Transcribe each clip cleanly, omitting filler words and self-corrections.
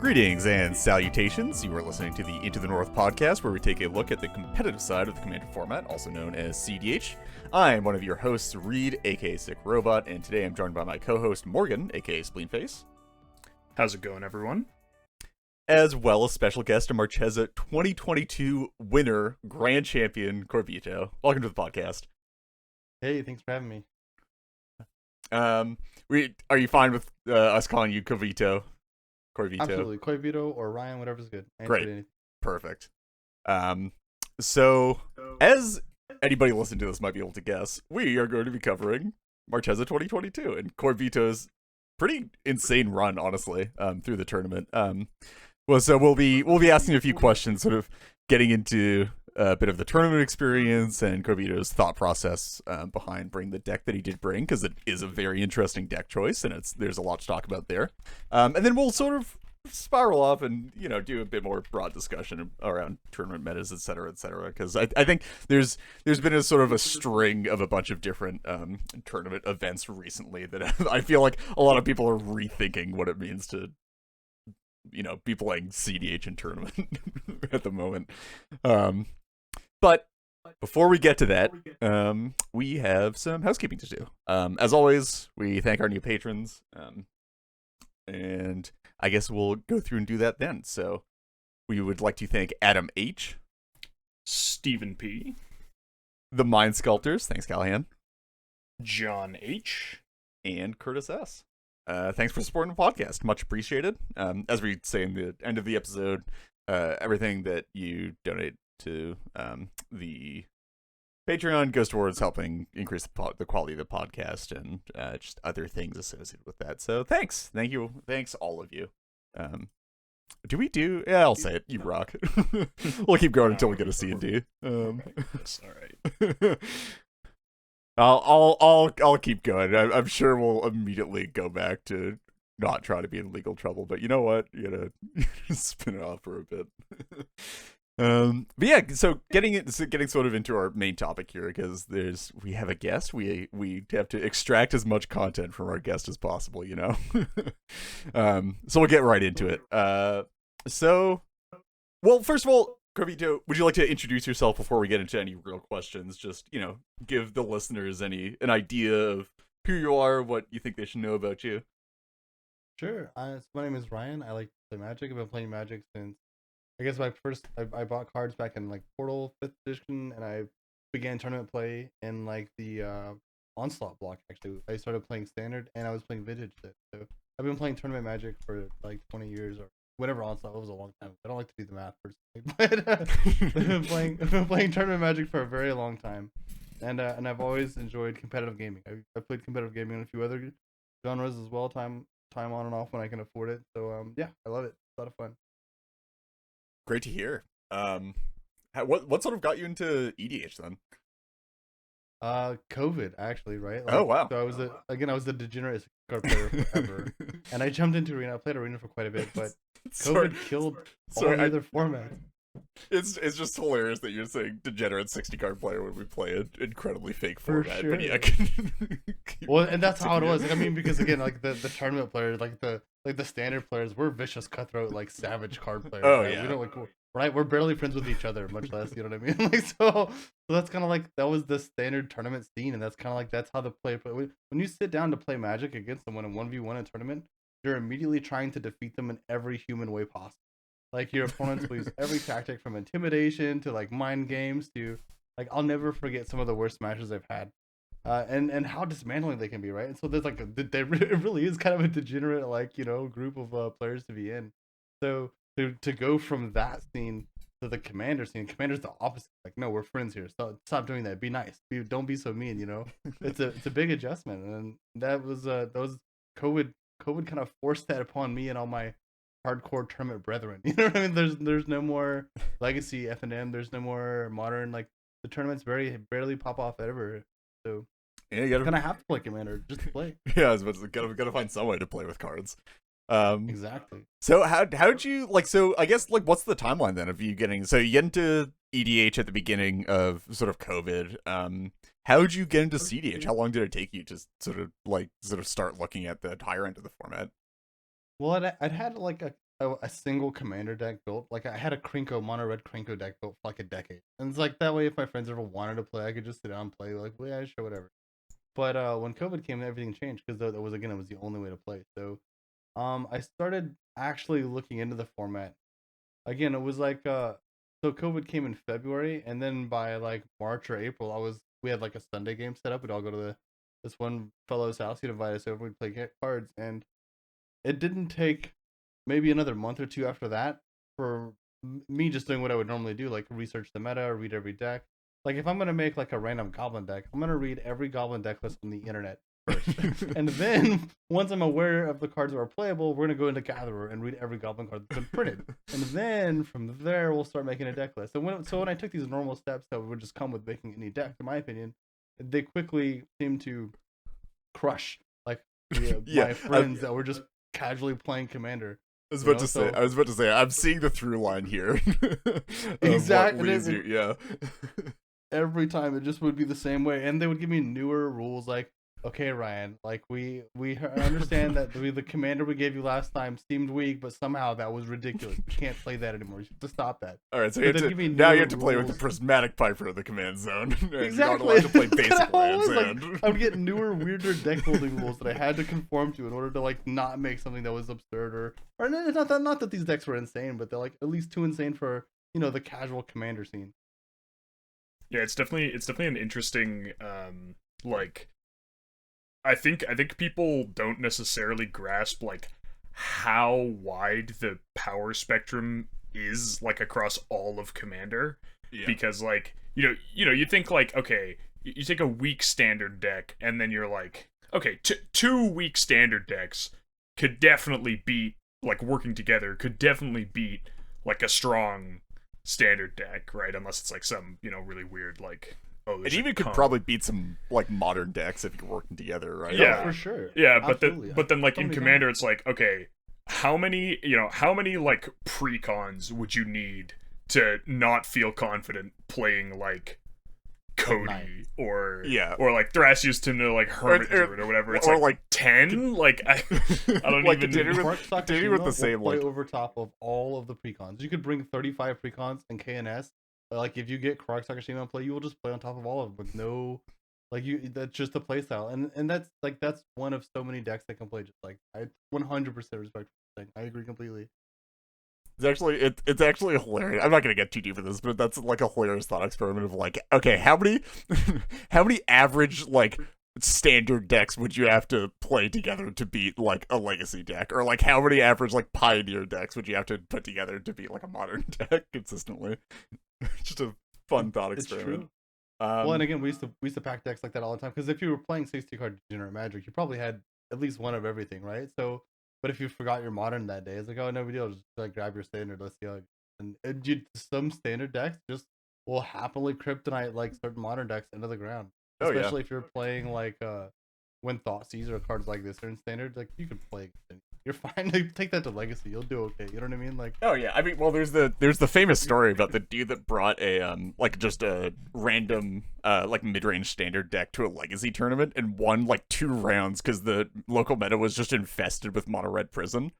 Greetings and salutations. You are listening to the Into the North podcast, where we take a look at the competitive side of the Commander format, also known as cEDH. I am one of your hosts, Reed, aka Sick Robot, and today I'm joined by my co-host, Morgan, aka Spleenface. How's it going, everyone? As well as special guest and Marchesa 2022 winner, grand champion, Koibito. Welcome to the podcast. Hey, thanks for having me. Are you fine with us calling you Koibito? Absolutely. Koibito or Ryan, whatever's good. Great. Perfect. So, as anybody listening to this might be able to guess, we are going to be covering Marchesa 2022 and Koibito's pretty insane run, honestly, through the tournament. So we'll be asking a few questions, sort of getting into a bit of the tournament experience and Koibito's thought process behind bringing the deck that he did bring, because it is a very interesting deck choice, and there's a lot to talk about there. And then we'll sort of spiral off and, do a bit more broad discussion around tournament metas, et cetera, because I think there's been a sort of a string of a bunch of different tournament events recently that I feel like a lot of people are rethinking what it means to be playing cEDH in tournament at the moment. But before we get to that, we have some housekeeping to do. As always, we thank our new patrons, and I guess we'll go through and do that then. So we would like to thank Adam H., Stephen P., the Mind Sculptors, thanks Callahan, John H., and Curtis S. Thanks for supporting the podcast, much appreciated. As we say in the end of the episode, everything that you donate to the Patreon goes towards helping increase the quality of the podcast and just other things associated with that. So thanks. Thank you. Thanks, all of you. Yeah, I'll say it. You rock. We'll keep going until we get a C&D. That's all right. I'll keep going. I'm sure we'll immediately go back to not try to be in legal trouble, but you know what? You gotta spin it off for a bit. But yeah, so getting sort of into our main topic here, because we have a guest. We have to extract as much content from our guest as possible, so we'll get right into it. Well, first of all, Koibito, would you like to introduce yourself before we get into any real questions? Just, give the listeners an idea of who you are, what you think they should know about you. Sure. My name is Ryan. I like to play Magic. I've been playing Magic since, I guess, I bought cards back in Portal 5th edition, and I began tournament play in the Onslaught block. Actually, I started playing Standard, and I was playing Vintage. So I've been playing tournament Magic for 20 years or whatever. Onslaught was a long time. I don't like to do the math personally, but I've been playing tournament Magic for a very long time, and I've always enjoyed competitive gaming. I've played competitive gaming in a few other genres as well, time on and off when I can afford it. So yeah, I love it. It's a lot of fun. Great to hear. What sort of got you into EDH then? COVID actually, right? Oh wow! So I was a degenerate card player forever, and I jumped into Arena. I played Arena for quite a bit, but COVID killed all the other formats. It's just hilarious that you're saying degenerate 60 card player when we play an incredibly fake For format. sure. But yeah, Well, and that's how it was. Because again, the tournament players, the standard players, we're vicious, cutthroat, savage card players. Oh right? yeah. We don't right. We're barely friends with each other, much less, you know what I mean? So that's kind of that was the standard tournament scene, and that's kind of that's how the play. When you sit down to play Magic against someone in 1v1 in a tournament, you're immediately trying to defeat them in every human way possible. Your opponents will use every tactic from intimidation to mind games to I'll never forget some of the worst matches I've had, and how dismantling they can be, right? And so there's it really is kind of a degenerate group of players to be in. So to go from that scene to the commander scene, commander's the opposite. No, we're friends here. Stop doing that. Be nice. Don't be so mean. It's a big adjustment, and that was COVID kind of forced that upon me and all my hardcore tournament brethren. You know what I mean? There's no more legacy F&M. There's no more modern. The tournaments barely pop off ever. So yeah, you gonna have to play commander just to play. Yeah, I was about to gotta find some way to play with cards. Exactly. So how'd you so I guess what's the timeline then of you getting you get into EDH at the beginning of sort of COVID. How'd you get into cEDH? How long did it take you to sort of start looking at the higher end of the format? Well, I'd had a single commander deck built. Like I had a Krinko mono red Krinko deck built for like a decade, and it's like that way. If my friends ever wanted to play, I could just sit down and play. Like, well, yeah, sure, whatever. But when COVID came, everything changed because that was, again, it was the only way to play. So I started actually looking into the format. Again, it was like so COVID came in February, and then by like March or April, we had like a Sunday game set up. We'd all go to this one fellow's house. He'd invite us over. We'd play cards, and it didn't take maybe another month or two after that for me just doing what I would normally do, like research the meta, read every deck. Like if I'm gonna make like a random goblin deck, I'm gonna read every goblin deck list on the internet first, and then once I'm aware of the cards that are playable, we're gonna go into Gatherer and read every goblin card that's been printed, and then from there we'll start making a deck list. And when I took these normal steps that would just come with making any deck, in my opinion, they quickly seemed to crush like my friends that were just casually playing Commander. I was about to say, I'm seeing the through line here. Exactly. Yeah. Every time it just would be the same way, and they would give me newer rules like, okay, Ryan, like we understand that the commander we gave you last time seemed weak, but somehow that was ridiculous. You can't play that anymore. You have to stop that. All right, so now you have to play with the prismatic piper of the command zone. Exactly. You're not allowed to play basic lands. Like, I would get newer, weirder deck building rules that I had to conform to in order to like not make something that was absurd or not that these decks were insane, but they're like at least too insane for the casual commander scene. Yeah, it's definitely an interesting like I think people don't necessarily grasp like how wide the power spectrum is like across all of Commander. Yeah. Because like you think like, okay, you take a weak standard deck and then you're like, okay, two weak standard decks could definitely beat, like working together could definitely beat like a strong standard deck, right? Unless it's like some really weird like, oh, it even could probably beat some like modern decks if you're working together, right? Yeah, for sure. Yeah, but then like in Commander, it's like, okay, how many like precons would you need to not feel confident playing like Cody or like Thrasius to know like Hermit Druid or whatever? It's like 10. Like I don't like even. Dating with the same like over top of all of the precons. You could bring 35 precons and KNS. Like if you get Karag Sakashima in play, you will just play on top of all of them with no, like that's just the playstyle, and that's one of so many decks that can play just like I 100% respect the thing. I agree completely. It's actually hilarious. I'm not gonna get too deep in this, but that's like a hilarious thought experiment of like, okay, how many how many average like standard decks would you have to play together to beat like a legacy deck, or like how many average like pioneer decks would you have to put together to beat like a modern deck consistently? Just a fun thought experiment. Well, and again, we used to pack decks like that all the time, because if you were playing 60 card Degenerate Magic, you probably had at least one of everything, right? So, but if you forgot your modern that day, it's like, oh, no big deal, just like grab your standard, let's see how. Some standard decks just will happily kryptonite like certain modern decks into the ground, especially if you're playing like when Thoughtseize or cards like this are in standard, like you can play. You're fine. Like, take that to Legacy. You'll do okay. You know what I mean? Like, oh yeah. I mean, well, there's the famous story about the dude that brought a like just a random like mid-range standard deck to a Legacy tournament and won like 2 rounds because the local meta was just infested with mono red prison,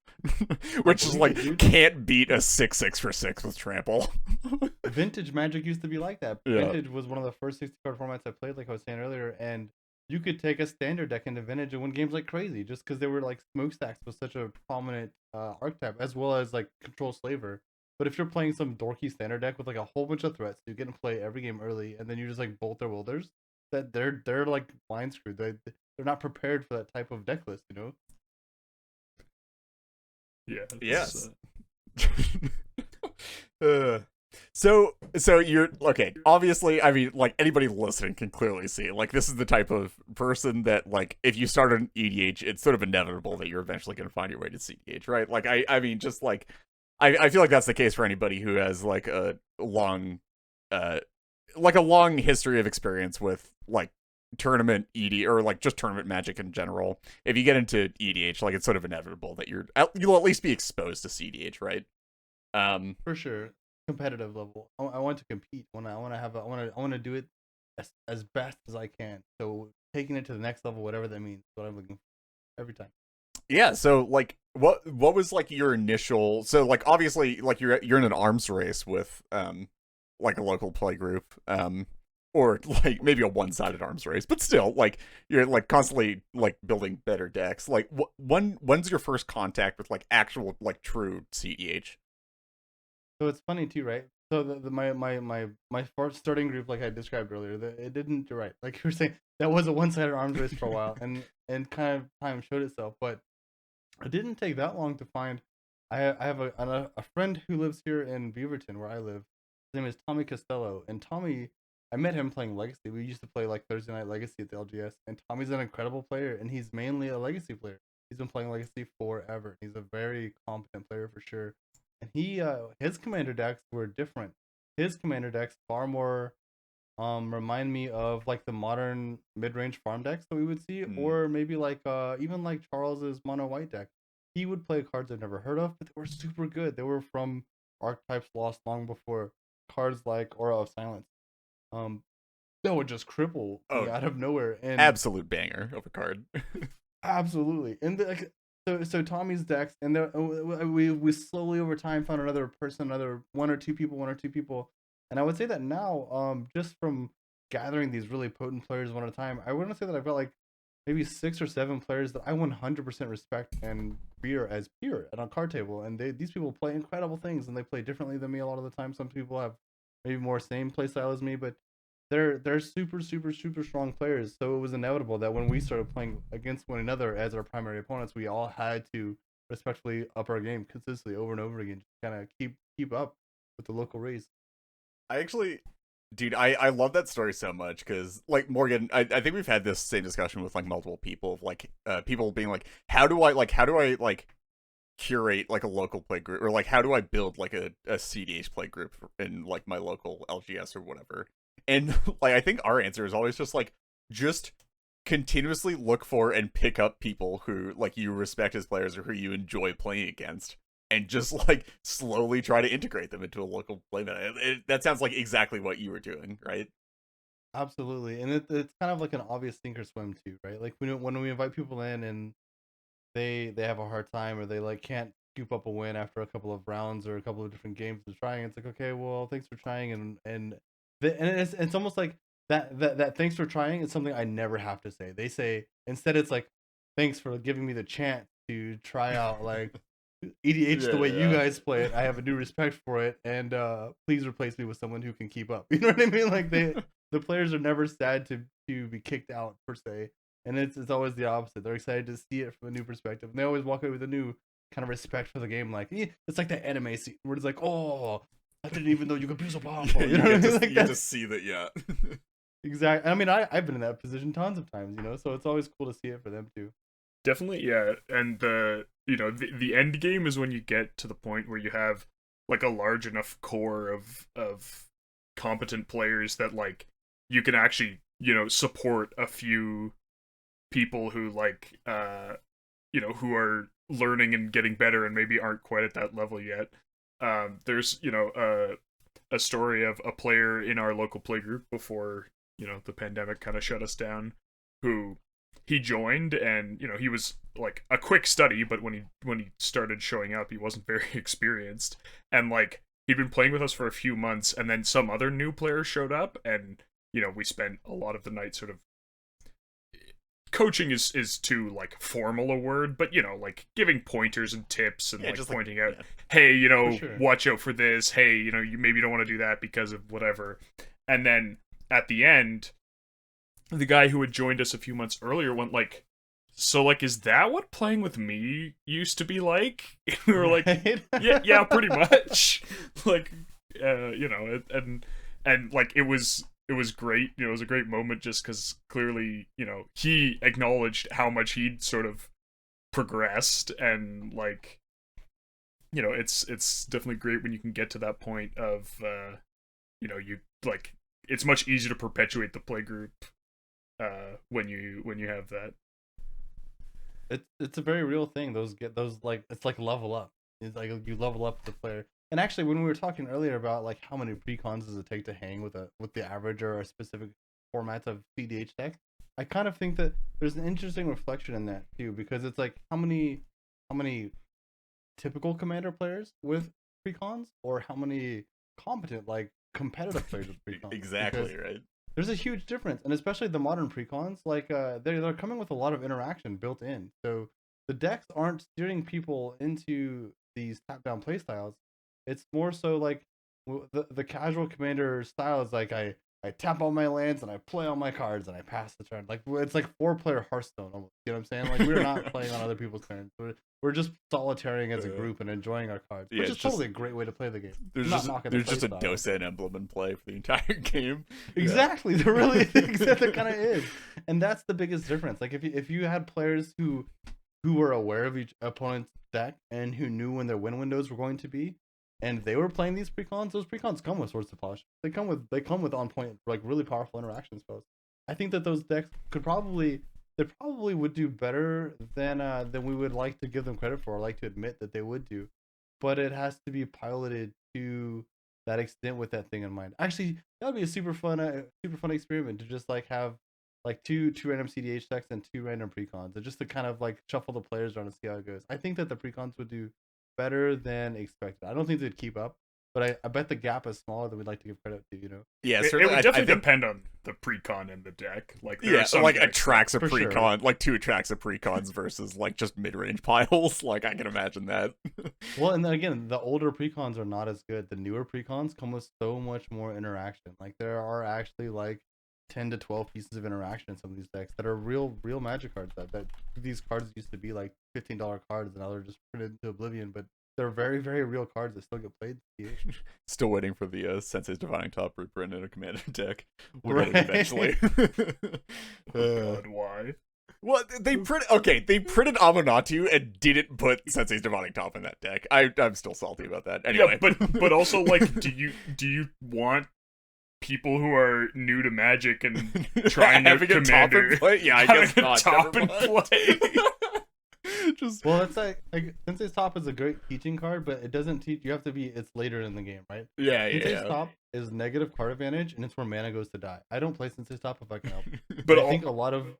which is like can't beat a 6/6 for 6 with trample. Vintage Magic used to be like that. Yeah. Vintage was one of the first 60 card formats I played, like I was saying earlier, and you could take a standard deck into Vintage and win games like crazy just because they were like Smokestacks was such a prominent archetype, as well as like Control Slaver. But if you're playing some dorky standard deck with like a whole bunch of threats, you get to play every game early, and then you just like bolt their wilders, that they're like blind screwed. They're not prepared for that type of deck list, you know? Yeah. Yes. So you're okay. Obviously, I mean, like anybody listening can clearly see, like this is the type of person that, like, if you start an EDH, it's sort of inevitable that you're eventually going to find your way to cEDH, right? Like, I mean, just like, I feel like that's the case for anybody who has like a long history of experience with like tournament ED or like just tournament Magic in general. If you get into EDH, like it's sort of inevitable that you'll at least be exposed to cEDH, right? For sure. Competitive level. I want to compete. I want to do it as best as I can. So taking it to the next level, whatever that means, is what I'm looking for every time. Yeah, so like what was like your initial, so like obviously like you're in an arms race with like a local play group, or like maybe a one-sided arms race, but still like you're like constantly like building better decks. Like when's your first contact with like actual like true cEDH? So it's funny too, right? So my first starting group, like I described earlier, it didn't. You're right. Like you were saying, that was a one-sided arms race for a while, and kind of time showed itself. But it didn't take that long to find. I have a friend who lives here in Beaverton, where I live. His name is Tommy Costello, and Tommy, I met him playing Legacy. We used to play like Thursday night Legacy at the LGS, and Tommy's an incredible player, and he's mainly a Legacy player. He's been playing Legacy forever. He's a very competent player for sure. And his commander decks were different. His commander decks far more remind me of like the modern mid-range farm decks that we would see, or maybe like even like Charles's mono white deck. He would play cards I've never heard of, but they were super good. They were from archetypes lost long before, cards like Aura of Silence. Um, that would just cripple me out of nowhere. And absolute banger of a card. absolutely. And so Tommy's decks, and we slowly over time found another person, another one or two people. And I would say that now, just from gathering these really potent players one at a time, I wouldn't say that I've got like maybe 6 or 7 players that I 100% respect and revere as peer at a card table. And these people play incredible things, and they play differently than me a lot of the time. Some people have maybe more same play style as me, but they're super strong players. So it was inevitable that when we started playing against one another as our primary opponents, we all had to respectfully up our game consistently over and over again, just kind of keep up with the local race. I actually, dude, I love that story so much because, like, Morgan, I think we've had this same discussion with like multiple people of like people being like, how do I like curate like a local play group, or like how do I build like a cEDH play group in like my local LGS or whatever? And like I think our answer is always just continuously look for and pick up people who like you respect as players or who you enjoy playing against, and just like slowly try to integrate them into a local playmat. That sounds like exactly what you were doing, right? Absolutely, and it's kind of like an obvious sink or swim too, right? Like when we invite people in and they have a hard time, or they like can't scoop up a win after a couple of rounds or a couple of different games of trying. It's like, okay, well, thanks for trying, and it's almost like that thanks for trying is something I never have to say. They say instead, it's like, thanks for giving me the chance to try out like EDH the way you guys play it. I have a new respect for it, and please replace me with someone who can keep up. You know what I mean? Like the players are never sad to be kicked out per se, and it's always the opposite. They're excited to see it from a new perspective, and they always walk away with a new kind of respect for the game. Like it's like that anime scene where it's like, oh, I didn't even know you could be so powerful. You know what I mean? Like you get to see that, yeah. Exactly. I mean, I've been in that position tons of times, you know, so it's always cool to see it for them too. Definitely, yeah. And the end game is when you get to the point where you have like a large enough core of competent players that like you can actually, support a few people who like who are learning and getting better and maybe aren't quite at that level yet. There's a story of a player in our local playgroup before the pandemic kind of shut us down, who he joined, and he was like a quick study, but when he started showing up, he wasn't very experienced, and like he'd been playing with us for a few months, and then some other new players showed up, and we spent a lot of the night sort of coaching is too like formal a word, but like giving pointers and tips and just pointing out, hey, sure. watch out for this, hey, you maybe don't want to do that because of whatever. And then at the end, the guy who had joined us a few months earlier went like, so like, is that what playing with me used to be like? We were like, yeah, pretty much. Like, and like it was great. It was a great moment just because clearly, he acknowledged how much he'd sort of progressed, and like, it's definitely great when you can get to that point of, you like, it's much easier to perpetuate the playgroup when you have that. It's a very real thing. Those like, it's like level up. It's like you level up the player. And actually, when we were talking earlier about like how many precons does it take to hang with the average or a specific format of cEDH deck, I kind of think that there's an interesting reflection in that too, because it's like how many typical commander players with precons, or how many competent like competitive players with precons. Exactly, Because right. there's a huge difference, and especially the modern precons, like they're coming with a lot of interaction built in. So the decks aren't steering people into these top down play styles. It's more so like the casual commander style is like I tap all my lands and I play all my cards and I pass the turn. Like it's like 4-player Hearthstone almost. You know what I'm saying? Like we're not playing on other people's turns. We're just solitarying as a group and enjoying our cards, Yeah, which is it's just- totally a great way to play the game. There's I'm not just knocking there's the just a play style. Dosen emblem in play for the entire game. Yeah. Exactly. There really there kind of is, and that's the biggest difference. Like if you had players who were aware of each opponent's deck and who knew when their win windows were going to be, and they were playing these precons, those precons come with Swords to Polish. They come with on point like really powerful interaction spells. I think that those decks they probably would do better than we would like to give them credit for, or like to admit that they would do. But it has to be piloted to that extent with that thing in mind. Actually, that would be a super fun experiment to just like have like two random cEDH decks and two random precons, and just to kind of like shuffle the players around and see how it goes. I think that the precons would do better than expected. I don't think they'd keep up, but I bet the gap is smaller than we'd like to give credit to. You know? Yeah, It certainly. would definitely I think, depend on the precon in the deck. Like there yeah, are some like decks attracts a For sure. precon, like 2 attracts of precons versus like just mid range piles. Like I can imagine that. Well, and then again, the older precons are not as good. The newer precons come with so much more interaction. Like there are actually like 10 to 12 pieces of interaction in some of these decks that are real magic cards. That these cards used to be like $15 cards, and now they're just printed into oblivion. But they're very real cards that still get played. Still waiting for the Sensei's Divining Top reprint in a commander deck. We'll get it Right. eventually. Oh God, why? Well, they printed Amonatu and didn't put Sensei's Divining Top in that deck. I'm still salty about that. Anyway, Yeah, but also like, do you want people who are new to Magic and trying to having a top commander in play? Yeah, I having guess a not. top in Never mind. play? Just Well, it's like Sensei's Top is a great teaching card, but it doesn't teach. You have to be. It's later in the game, right? yeah. Sensei's Top is negative card advantage, and it's where mana goes to die. I don't play Sensei's Top if I can help. But I think a lot of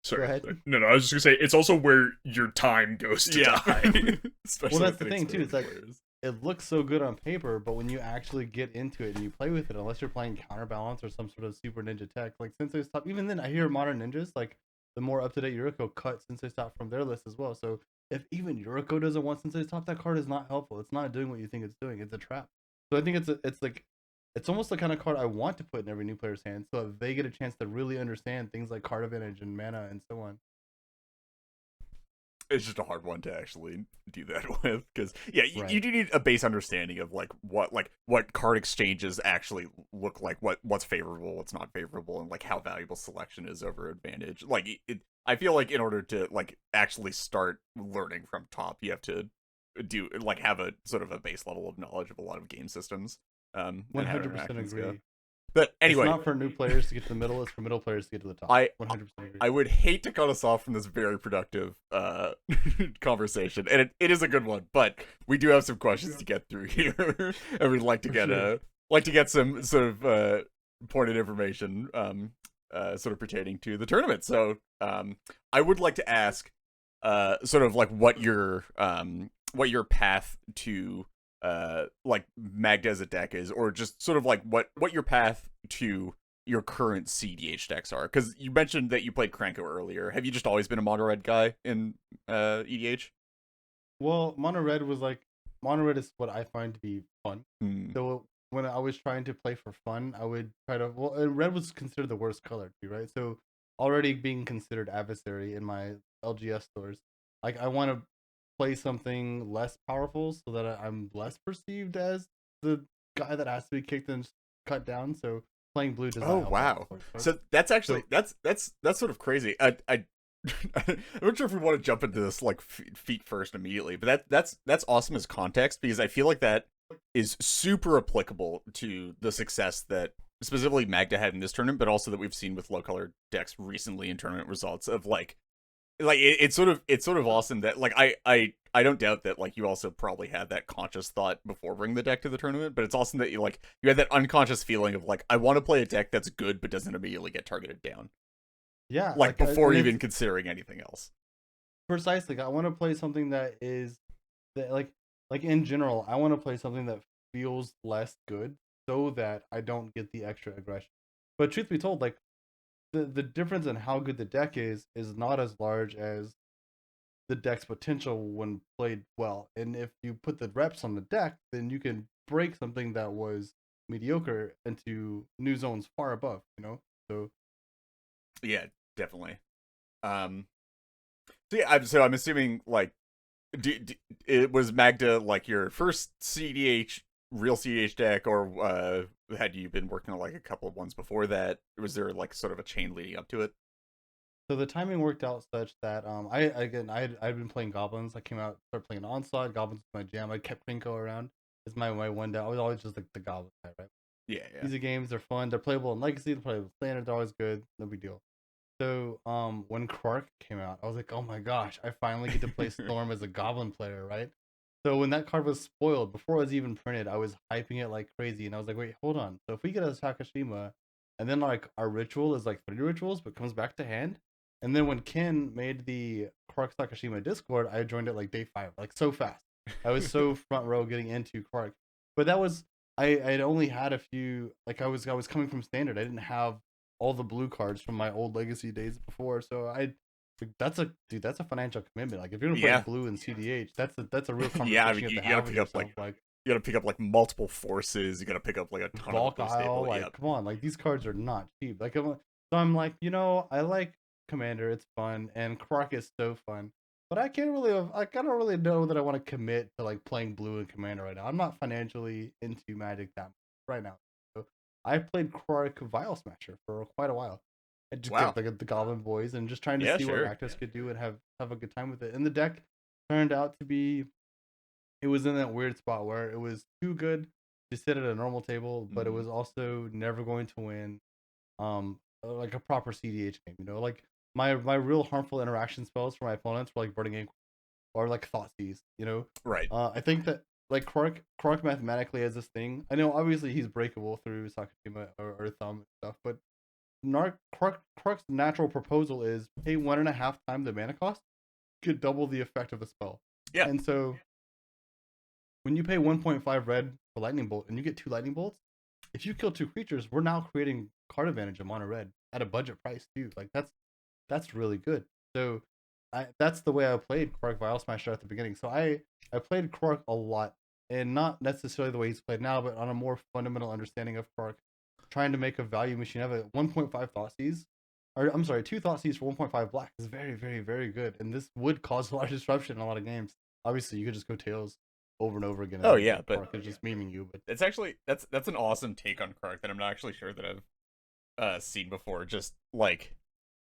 sorry, Go ahead. sorry. No, I was just gonna say it's also where your time goes to die. Especially Well, that's with the thing, too. It's like- inexperienced it looks so good on paper, but when you actually get into it and you play with it, unless you're playing Counterbalance or some sort of super ninja tech, like Sensei's Top, even then I hear modern ninjas, like the more up-to-date Yuriko cut Sensei's Top from their list as well. So if even Yuriko doesn't want Sensei's Top, that card is not helpful. It's not doing what you think it's doing. It's a trap. So I think it's almost the kind of card I want to put in every new player's hand, so that they get a chance to really understand things like card advantage and mana and so on. It's just a hard one to actually do that with, because yeah, Right. you do need a base understanding of what card exchanges actually look like, what's favorable, what's not favorable, and like how valuable selection is over advantage. Like I feel like in order to like actually start learning from top, you have to do like have a sort of a base level of knowledge of a lot of game systems. And how 100% interactions go. agree. But anyway, It's not for new players to get to the middle, it's for middle players to get to the top. I 100% agree. I would hate to cut us off from this very productive conversation, and it is a good one, but we do have some questions to get through here, and we'd like to get some sort of pointed information sort of pertaining to the tournament. So I would like to ask sort of like what your path to like Magda as a deck is, or just sort of like what your path to your current cEDH decks are, because you mentioned that you played Kranko earlier. Have you just always been a mono red guy in EDH? Well, mono red is what I find to be fun. So when I was trying to play for fun, I would try to. Well, and red was considered the worst color too, right? So already being considered adversary in my LGS stores, like I want to play something less powerful so that I'm less perceived as the guy that has to be kicked and cut down. So playing blue does not Oh help wow! that, right? So that's actually that's sort of crazy. I'm not sure if we want to jump into this like feet first immediately, but that's awesome as context, because I feel like that is super applicable to the success that specifically Magda had in this tournament, but also that we've seen with low color decks recently in tournament results of like it's sort of awesome that like I don't doubt that like you also probably had that conscious thought before bringing the deck to the tournament, but it's awesome that you had that unconscious feeling of like, I want to play a deck that's good but doesn't immediately get targeted down. Yeah, like before and even it's considering anything else. precisely. I want to play something that is that like in general, I want to play something that feels less good so that I don't get the extra aggression. But truth be told, like the difference in how good the deck is not as large as the deck's potential when played well. And if you put the reps on the deck, then you can break something that was mediocre into new zones far above, you know? So Yeah, definitely. Um, so I'm assuming like, it was Magda like your first cEDH real cEDH deck, or had you been working on like a couple of ones before that? Or was there like sort of a chain leading up to it? the timing worked out such that I'd been playing goblins. I came out started playing onslaught. Goblins was my jam. I kept Krinko around. It's my one deck. I was always just like the goblin guy, right? Yeah, yeah. Easy games, they're fun. They're playable in Legacy. They're playable in Standard. They're always good. No big deal. So when Quark came out, I was like, oh my gosh, I finally get to play Storm as a Goblin player, right? So when that card was spoiled, before it was even printed, I was hyping it like crazy, and I was like, wait, hold on. So if we get a Takashima, and then like our ritual is like 3 rituals, but comes back to hand, and then when Ken made the Quark Takashima Discord, I joined it like day 5, like so fast. I was so front row getting into Quark, but that was I'd only had a few. Like I was coming from Standard. I didn't have all the blue cards from my old Legacy days before. So that's a financial commitment. Like if you're gonna play Yeah. blue in cEDH, that's a real conversation Yeah, I mean, you you have to gotta have with pick up yourself. like Like you gotta pick up like multiple forces. You gotta pick up like a ton Bulk of those Isle, stable. like Yeah, come on, like these cards are not cheap. Like so I'm like, I like Commander, it's fun, and Croc is so fun. But I don't really know that I want to commit to like playing blue and Commander right now. I'm not financially into Magic that much right now. So I played Croc Vial Smasher for quite a while. And just wow. get the Goblin Boys and just trying to Yeah, see what sure. Rakdos could do and have a good time with it. And the deck turned out to be it was in that weird spot where it was too good to sit at a normal table, but it Mhm. was also never going to win like a proper cEDH game, like my real harmful interaction spells for my opponents were like Burning Ink or like Thoughtseize. Right. I think that like Krark mathematically has this thing. I know obviously he's breakable through Sakashima or Thumb and stuff, but Krark's natural proposal is pay 1.5 times the mana cost, could double the effect of the spell. Yeah. And so when you pay 1.5 red for Lightning Bolt and you get 2 Lightning Bolts, if you kill 2 creatures, we're now creating card advantage of mono red at a budget price too. Like that's really good. So that's the way I played Quark Vial Smasher at the beginning. So I played Quark a lot, and not necessarily the way he's played now, but on a more fundamental understanding of Quark, trying to make a value machine of it. 1.5 Thoughtseize, or I'm sorry, 2 Thoughtseize for 1.5 black is very, very, very good, and this would cause a lot of disruption in a lot of games. Obviously, you could just go tails over and over again, Oh and yeah, but Quark is just memeing you. But it's actually that's an awesome take on Kark that I'm not actually sure that I've seen before. Just like,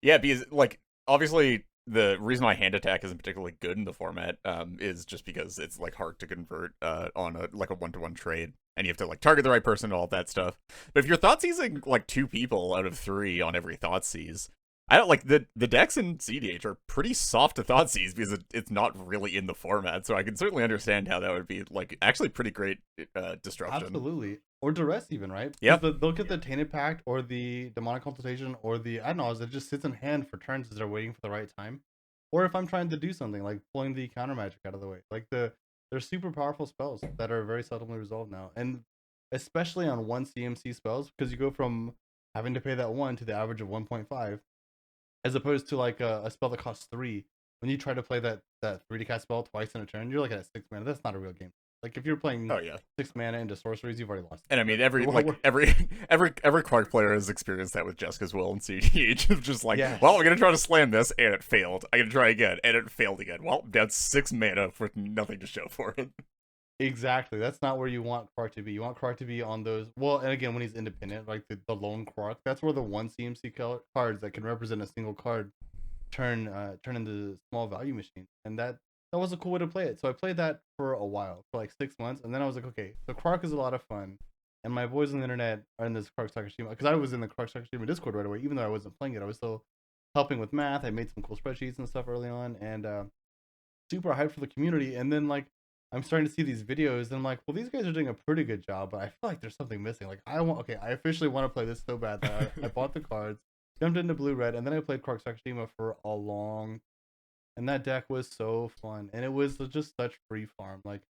yeah, because like obviously the reason why hand attack isn't particularly good in the format is just because it's like hard to convert on a like a 1-to-1 trade, and you have to like target the right person and all that stuff. But if you're thought seizing like 2 people out of 3 on every thought seize, I don't like the decks in cEDH are pretty soft to thought seize because it's not really in the format. So I can certainly understand how that would be like actually pretty great disruption. absolutely, or duress even, right? Yeah. Because they'll get the Tainted Pact or the Demonic Consultation or the Adnals that just sits in hand for turns as they're waiting for the right time. Or if I'm trying to do something like pulling the counter magic out of the way, like they're super powerful spells that are very seldomly resolved now, and especially on 1 CMC spells because you go from having to pay that 1 to the average of 1.5, as opposed to like a spell that costs 3. When you try to play that 3 to cast spell twice in a turn, you're like at 6 mana. That's not a real game. Like if you're playing Oh yeah. 6 mana into sorceries, you've already lost. And I mean, We're- every Quark player has experienced that with Jessica's Will and cEDH of just like, Yes. well, I'm gonna try to slam this and it failed. I'm gonna try again and it failed again. Well, that's 6 mana for nothing to show for it. Exactly. That's not where you want Quark to be. You want Quark to be on those. Well, and again, when he's independent, like the lone Quark, that's where the 1 CMC cards that can represent a single card turn into small value machines, and that was a cool way to play it. So I played that for a while, for like 6 months, and then I was like, okay, so Quark is a lot of fun, and my boys on the internet are in this Quark Takashima because I was in the Quark Takashima Discord right away, even though I wasn't playing it. I was still helping with math. I made some cool spreadsheets and stuff early on, and super hyped for the community. And then like I'm starting to see these videos, and I'm like, well, these guys are doing a pretty good job, but I feel like there's something missing. Like I officially want to play this so bad that I bought the cards. jumped into blue red, and then I played Quark Sakashima for a long, and that deck was so fun, and it was just such free farm. Like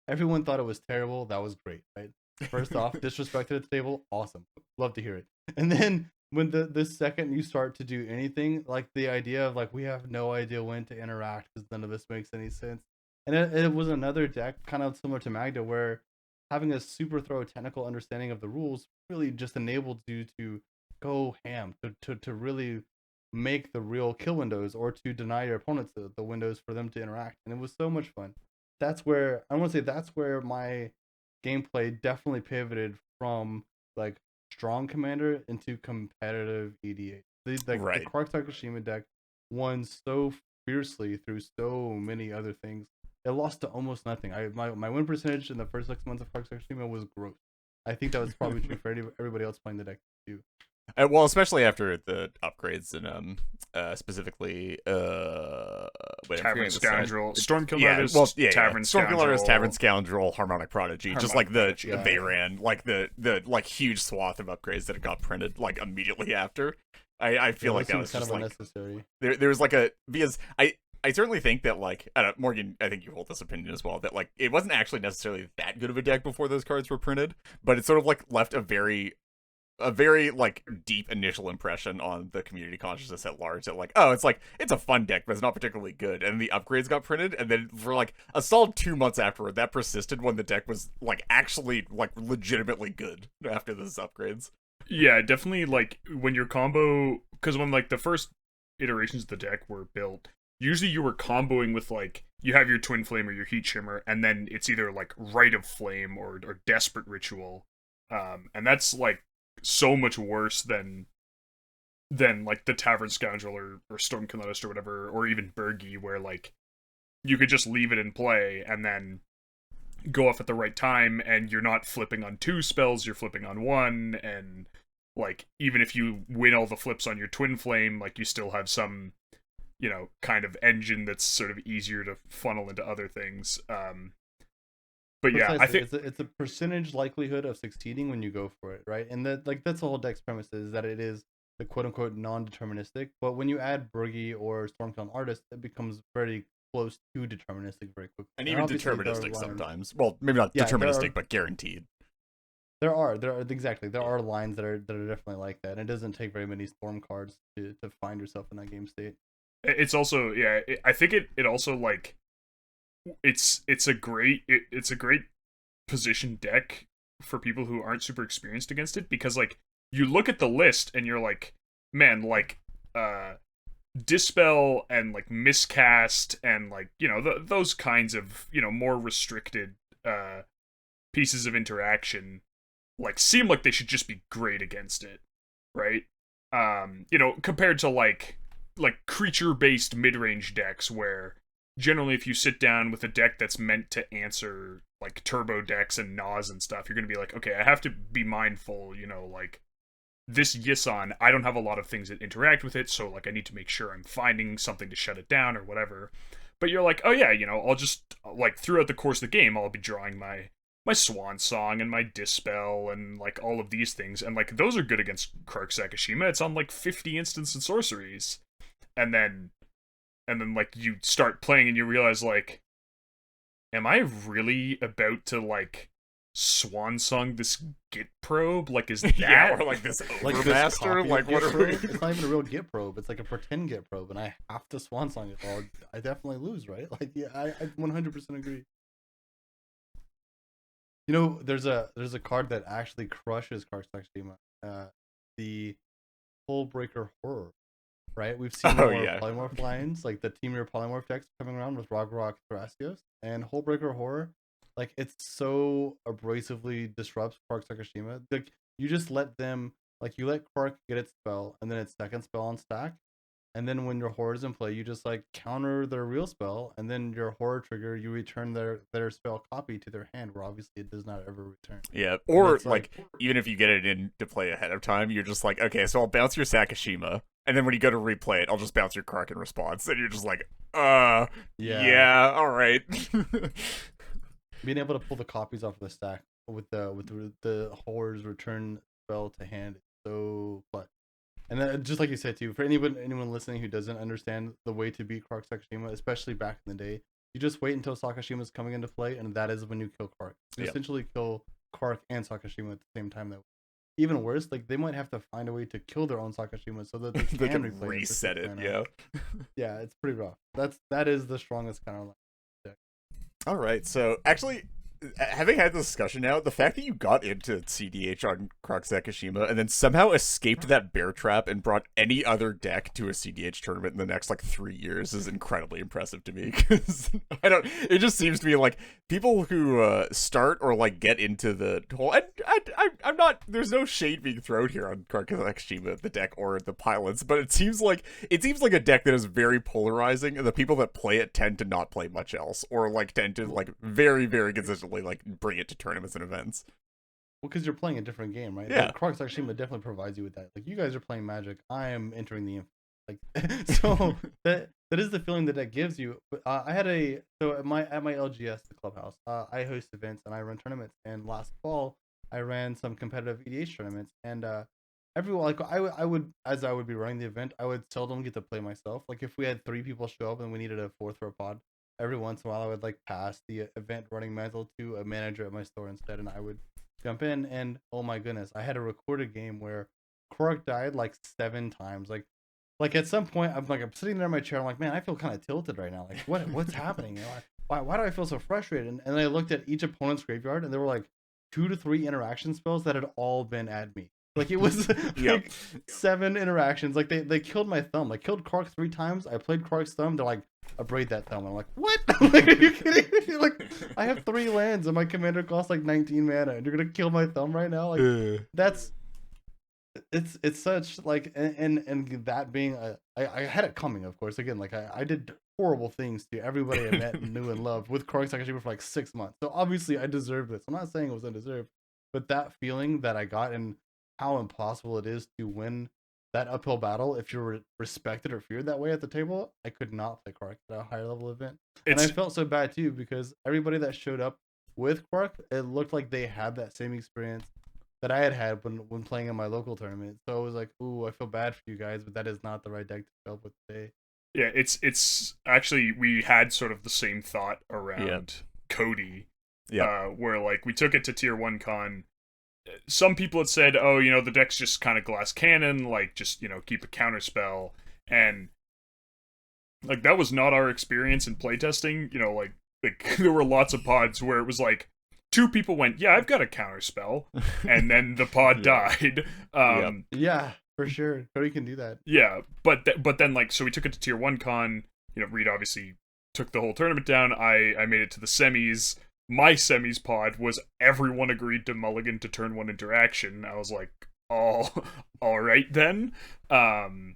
everyone thought it was terrible. That was great, right? First off, disrespected at the table, awesome. Love to hear it. And then when the second you start to do anything, like the idea of like we have no idea when to interact because none of this makes any sense. And it was another deck kind of similar to Magda where having a super thorough technical understanding of the rules really just enabled you to go ham to really make the real kill windows or to deny your opponents the windows for them to interact. And it was so much fun. That's where I want to say that's where my gameplay definitely pivoted from like strong commander into competitive EDH. The Quark Takashima deck won so fiercely through so many other things. It lost to almost nothing. My win percentage in the first 6 months of Quark Takashima was gross. I think that was probably true for everybody else playing the deck too. Well, especially after the upgrades and specifically Tavern Scoundrel, Stormkill Tavern Scoundrel, Stormkill Artist, Tavern Scoundrel, Harmonic Prodigy, just like Prodigy, they ran like the like huge swath of upgrades that got printed like immediately after. I feel like that was kind just of like unnecessary. There was like because I certainly think that like Morgan, I think you hold this opinion as well, that like it wasn't actually necessarily that good of a deck before those cards were printed, but it sort of like left a very like deep initial impression on the community consciousness at large that like, oh, it's a fun deck, but it's not particularly good. And the upgrades got printed, and then for like a solid 2 months afterward, that persisted when the deck was like actually like legitimately good after those upgrades. Yeah, definitely like when your combo, because when like the first iterations of the deck were built, usually you were comboing with like you have your Twin Flame or your Heat Shimmer, and then it's either like Rite of Flame or Desperate Ritual, and that's like so much worse than like the Tavern Scoundrel or Stormkill Artist or whatever, or even Bergie, where like you could just leave it in play and then go off at the right time, and you're not flipping on 2 spells, you're flipping on 1, and like even if you win all the flips on your Twin Flame, like you still have some, you know, kind of engine that's sort of easier to funnel into other things. But yeah, I think it's a percentage likelihood of succeeding when you go for it, right? And that's the whole deck's premise is that it is the quote unquote non-deterministic. But when you add Bergie or Stormkill Artist, it becomes very close to deterministic very quickly. And even deterministic sometimes. Well, maybe not deterministic, but guaranteed. There are exactly there are lines that are definitely like that. And it doesn't take very many storm cards to find yourself in that game state. It's also I think it also like it's a great position deck for people who aren't super experienced against it, because like you look at the list and you're like, man, like Dispel and like Miscast and like, you know, those kinds of, you know, more restricted pieces of interaction like seem like they should just be great against it, right? You know, compared to like creature based mid-range decks where generally if you sit down with a deck that's meant to answer like turbo decks and Nas and stuff, you're going to be like, okay, I have to be mindful, you know, like this Yisan, I don't have a lot of things that interact with it, so like I need to make sure I'm finding something to shut it down or whatever. But you're like, oh yeah, you know, I'll just like throughout the course of the game, I'll be drawing my Swan Song and my Dispel and like all of these things, and like those are good against Quark Sakashima. It's on like 50 instants and sorceries. And then like you start playing and you realize like, am I really about to like Swan Song this Git probe? Like, is that yeah, or like this Overmaster? Like what are we? It's not even a real Git probe. It's like a pretend Git probe, and I have to Swan Song it. Well, I definitely lose, right? Like, yeah, I 100% agree. You know, there's a card that actually crushes Quark Sakashima. The Hullbreaker Horror. Right, we've seen more polymorph lines, like the Team Mirror polymorph decks coming around with Ragnarok Thrasios and Hullbreaker Horror. Like it's so abrasively disrupts Quark Sakashima. Like you just let them, like you let Quark get its spell and then its second spell on stack, and then when your horror is in play, you just like counter their real spell, and then your horror trigger, you return their spell copy to their hand, where obviously it does not ever return. Yeah, or like even if you get it into play ahead of time, you're just like, okay, so I'll bounce your Sakashima, and then when you go to replay it, I'll just bounce your Quark in response, and you're just like, yeah, all right. Being able to pull the copies off of the stack with the horror's return spell to hand is so clutch. And then, just like you said too, for anyone listening who doesn't understand the way to beat Kark Sakashima, especially back in the day, you just wait until Sakashima's coming into play, and that is when you kill Kark. You Yep. essentially kill Kark and Sakashima at the same time. That even worse, like they might have to find a way to kill their own Sakashima so that they They can can replay it for reset 6 it. mana. Yeah. Yeah, it's pretty rough. That is the strongest counter deck. All right. So actually, having had this discussion now, the fact that you got into cEDH on Croc Sakashima and then somehow escaped that bear trap and brought any other deck to a cEDH tournament in the next like 3 years is incredibly impressive to me. Because I don't. It just seems to be like people who start or like get into the whole. I'm not. There's no shade being thrown here on Croc Sakashima, the deck or the pilots, but it seems like a deck that is very polarizing, and the people that play it tend to not play much else, or like tend to like very very consistently like bring it to tournaments and events. Well, because you're playing a different game, right? Yeah. Like, Kark Sakashima definitely provides you with that. Like you guys are playing Magic, I am entering the like so that is the feeling that that gives you. But I had at my LGS, the clubhouse, I host events and I run tournaments. And last fall, I ran some competitive EDH tournaments, and everyone like I would as I would be running the event, I would seldom get to play myself. Like if we had 3 people show up and we needed a fourth for a pod, every once in a while I would like pass the event running mantle to a manager at my store instead, and I would jump in. And oh my goodness, I had a recorded game where Korok died like 7 times. Like at some point, I'm sitting there in my chair. I'm like, man, I feel kind of tilted right now. Like what's happening? You know, why do I feel so frustrated? And I looked at each opponent's graveyard, and there were like 2 to 3 interaction spells that had all been at me. Like it was like 7 interactions. Like they killed my thumb. Like killed Kark 3 times. I played Kark's thumb. They're like, abrade that thumb. I'm like, what? Like, are you kidding me? Like I have 3 lands and my commander costs like 19 mana, and you're gonna kill my thumb right now? Like that's it's such like and that being I had it coming, of course. Again, like I did horrible things to everybody I met and knew and loved with Kark Sakashima for like 6 months. So obviously I deserved this. I'm not saying it was undeserved, but that feeling that I got and how impossible it is to win that uphill battle if you're respected or feared that way at the table, I could not play Kark at a higher level event. And I felt so bad too because everybody that showed up with Kark, it looked like they had that same experience that I had when playing in my local tournament. So I was like, ooh, I feel bad for you guys, but that is not the right deck to show up with today. Yeah, it's actually we had sort of the same thought around Cody. Yeah. Where like we took it to tier 1 con. Some people had said, oh, you know, the deck's just kind of glass cannon, like just, you know, keep a counter spell. And like that was not our experience in playtesting. You know, like there were lots of pods where it was like 2 people went, yeah, I've got a counter spell, and then the pod died. Yeah, for sure. Cody can do that. Yeah, but then like so we took it to tier 1 con. You know, Reed obviously took the whole tournament down. I made it to the semis. My semis pod was everyone agreed to mulligan to turn 1 interaction. I was like, all right then. And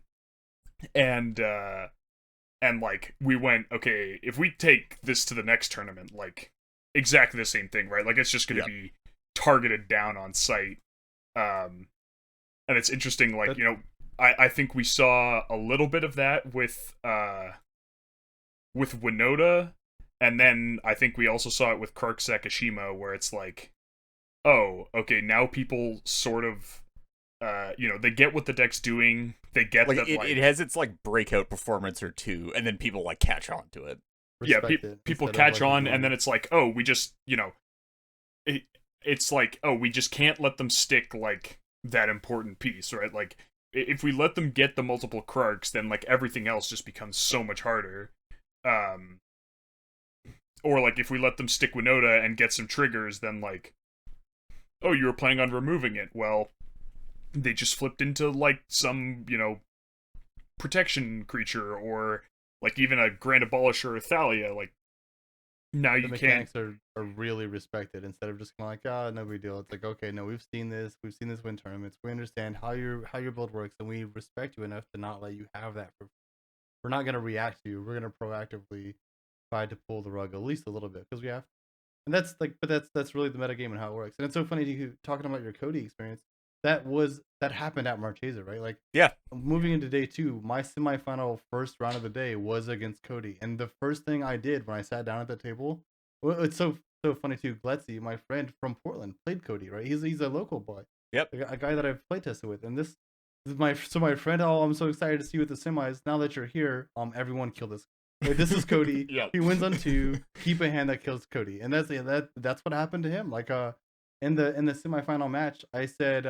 like we went, okay, if we take this to the next tournament, like exactly the same thing, right? Like it's just going to be targeted down on site. And it's interesting, like, you know, I think we saw a little bit of that with Winota, and then I think we also saw it with Kark Sakashima, where it's like, oh, okay, now people sort of, you know, they get what the deck's doing. They get like that it has its like breakout performance or 2, and then people like catch on to it. Yeah, people catch on, and then it's like, oh, we just, you know, it's like, oh, we just can't let them stick like that important piece, right? Like if we let them get the multiple Krarks, then like everything else just becomes so much harder. Or like if we let them stick Winota and get some triggers, then like, oh, you were planning on removing it. Well, they just flipped into like some, you know, protection creature, or like even a Grand Abolisher or Thalia. Like now you can't. The mechanics are really respected instead of just kind of like, ah, no big deal. It's like, okay, no, we've seen this win tournaments. We understand how your build works, and we respect you enough to not let you have that. We're not gonna react to you. We're gonna proactively try to pull the rug at least a little bit because we have. And that's like, but that's really the metagame and how it works. And it's so funny to you talking about your Cody experience. That happened at Marchesa, right? Like, yeah. Moving into day 2, my semifinal first round of the day was against Cody, and the first thing I did when I sat down at the table, well, it's so funny too. Gletsy, my friend from Portland, played Cody, right? He's a local boy. Yep. A guy that I've playtested with, and my friend, oh, I'm so excited to see you at the semis. Now that you're here, everyone kill this. Like, this is Cody. Yep. He wins on 2. Keep a hand that kills Cody, and that's what happened to him. Like in the semifinal match, I said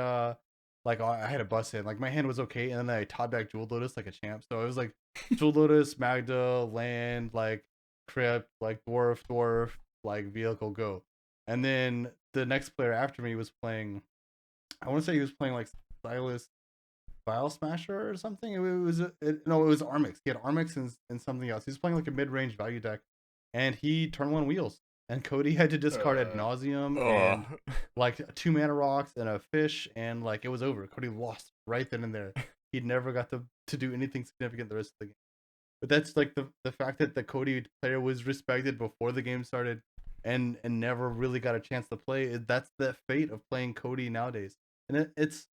like, oh, I had a bust hit. Like, my hand was okay, and then I taught back Jewel Lotus like a champ. So it was like Jewel Lotus, Magda, land, like crypt, like dwarf, like vehicle, go. And then the next player after me was playing. I want to say he was playing like Silas File Smasher or something. It was no, it was Armix. He had Armix and something else. He was playing like a mid-range value deck, and he turned 1 wheels. And Cody had to discard Ad Nauseum and like 2 mana rocks and a fish, and like it was over. Cody lost right then and there. He never got to do anything significant the rest of the game. But that's like the fact that the Cody player was respected before the game started, and never really got a chance to play. That's the fate of playing Cody nowadays, and it's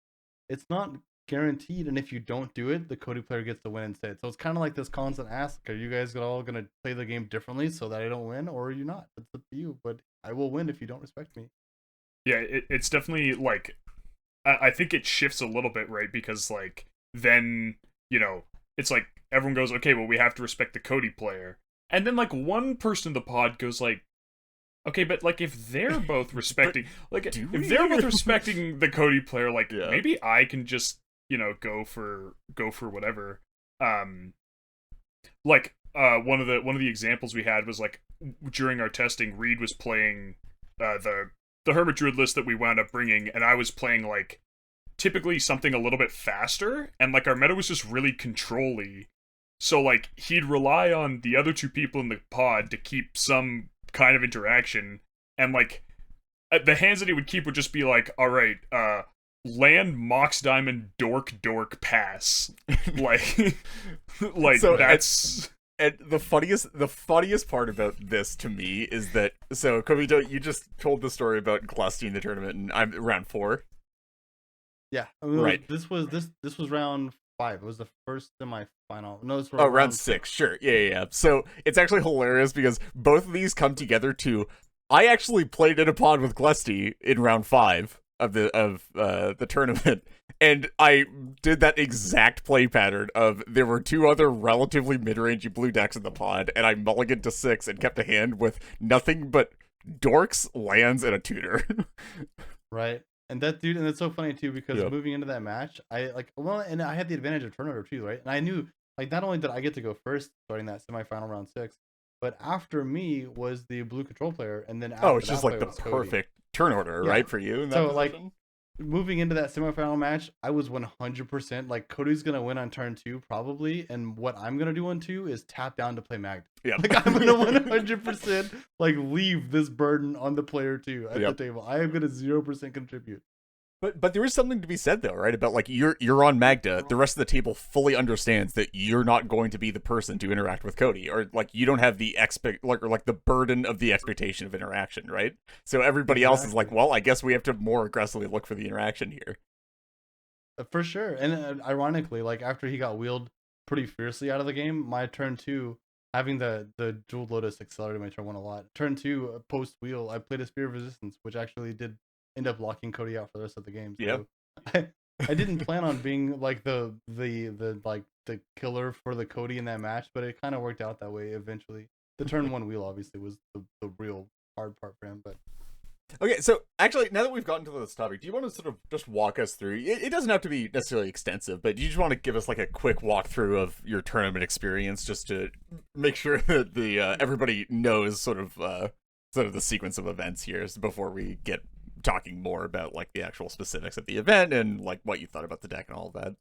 not guaranteed. And if you don't do it, the Cody player gets to win instead. So it's kind of like this constant ask: are you guys all gonna play the game differently so that I don't win, or are you not? It's up to you. But I will win if you don't respect me. Yeah, it's definitely like I think it shifts a little bit, right? Because like then it's like everyone goes, okay, well we have to respect the Cody player, and then like one person in the pod goes like, okay, but like if they're both respecting, like if they're both respecting the Cody player, like maybe I can just go for whatever. Like one of the examples we had was like during our testing, Reed was playing the Hermit Druid list that we wound up bringing, and I was playing like typically something a little bit faster, and like our meta was just really control-y. So like he'd rely on the other 2 people in the pod to keep some kind of interaction, and like the hands that he would keep would just be like, all right, land Mox Diamond dork pass. like so that's and the funniest part about this to me is that, so Koibito, you just told the story about Glusty in the tournament, and I'm round 4. Yeah, I mean, right. This was round 5. It was the first semifinal. No, it's round 6. Sure. Yeah. So it's actually hilarious because both of these come together to. I actually played in a pod with Glusty in round 5 of the tournament, and I did that exact play pattern of there were 2 other relatively mid-rangey blue decks in the pod, and I mulliganed to 6 and kept a hand with nothing but dorks, lands, and a tutor. Right. And that dude, and it's so funny too, because moving into that match, I and I had the advantage of turnover too, right? And I knew, like, not only did I get to go first starting that semifinal round 6, but after me was the blue control player, and then after it's just like the perfect turn order, right, for you in that so position? Like moving into that semifinal match, I was 100% like Cody's gonna win on turn 2 probably, and what I'm gonna do on 2 is tap down to play Magda. Yeah, like I'm gonna 100% like leave this burden on the player 2 at the table. I am gonna 0% contribute. But there is something to be said though, right? About like you're on Magda, the rest of the table fully understands that you're not going to be the person to interact with Cody, or like you don't have the the burden of the expectation of interaction, right? So everybody else is like, well, I guess we have to more aggressively look for the interaction here. For sure. And ironically, like after he got wheeled pretty fiercely out of the game, my turn 2, having the Jewel Lotus accelerated my turn 1 a lot. Turn 2, post wheel, I played a Spear of Resistance, which actually did end up locking Cody out for the rest of the game. So I didn't plan on being like the killer for the Cody in that match, but it kind of worked out that way eventually. The turn 1 wheel obviously was the real hard part for him, but okay, so actually, now that we've gotten to this topic, do you want to sort of just walk us through? It doesn't have to be necessarily extensive, but do you just want to give us like a quick walkthrough of your tournament experience, just to make sure that the everybody knows sort of the sequence of events here before we get talking more about like the actual specifics of the event and like what you thought about the deck and all of that?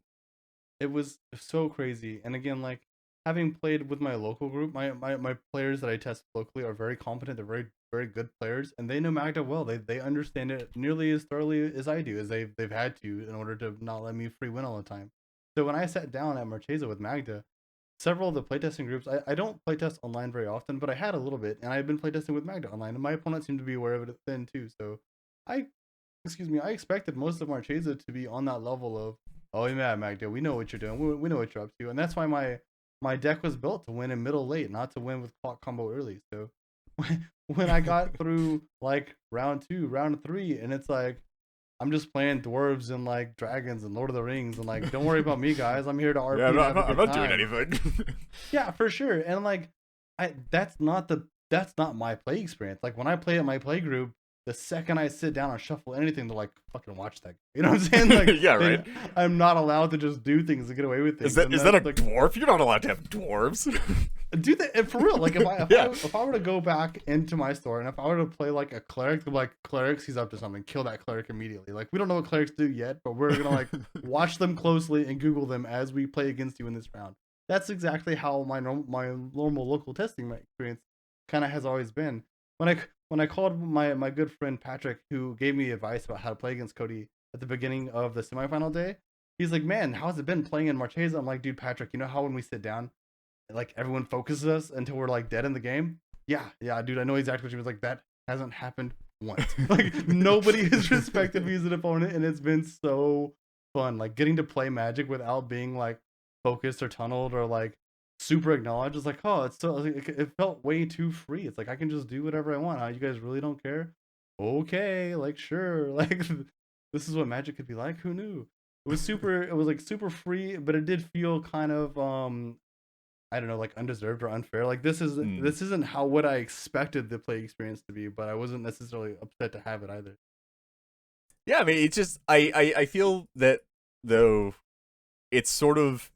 It was so crazy, and again, like having played with my local group, my players that I test locally are very competent. They're very good players, and they know Magda well. They understand it nearly as thoroughly as I do, as they've had to in order to not let me free win all the time. So when I sat down at Marchesa with Magda, several of the playtesting groups, I don't playtest online very often, but I had a little bit, and I've been playtesting with Magda online, and my opponent seemed to be aware of it then too. So I expected most of Marchesa to be on that level of, oh yeah, Magda, we know what you're doing, we know what you're up to, and that's why my deck was built to win in middle late, not to win with clock combo early. So when I got through like round 2, round 3, and it's like I'm just playing dwarves and like dragons and Lord of the Rings and like, don't worry about me, guys. I'm here to RP Yeah, and have a I'm good not doing time. anything. Yeah, for sure. And like, that's not my play experience. Like when I play at my play group, the second I sit down and shuffle anything, they're like, fucking watch that. You know what I'm saying? Like, Yeah, right. I'm not allowed to just do things and get away with things. And Is that a that's like, dwarf? You're not allowed to have dwarves. do that and for real. Like Yeah. if I were to go back into my store and if I were to play like a cleric, I'm like, clerics, he's up to something. Kill that cleric immediately. Like we don't know what clerics do yet, but we're gonna like watch them closely and Google them as we play against you in this round. That's exactly how my normal local testing experience kind of has always been. When I called my good friend Patrick, who gave me advice about how to play against Cody at the beginning of the semifinal day, he's like, "Man, how's it been playing in Marchesa?" I'm like, "Dude, Patrick, you know how when we sit down, like everyone focuses us until we're like dead in the game? Yeah, dude, I know exactly what she was like. That hasn't happened once. Like nobody has respected me as an opponent, and it's been so fun. Like getting to play Magic without being like focused or tunneled or like super acknowledged. It's like, oh, it's so like, it felt way too free. It's like I can just do whatever I want. You guys really don't care? Okay, like sure, like this is what Magic could be like. Who knew? It was like super free, but it did feel kind of I don't know, like undeserved or unfair. Like Hmm. this isn't how what I expected the play experience to be, but I wasn't necessarily upset to have it either. Yeah, I mean, it's just I feel that though it's sort of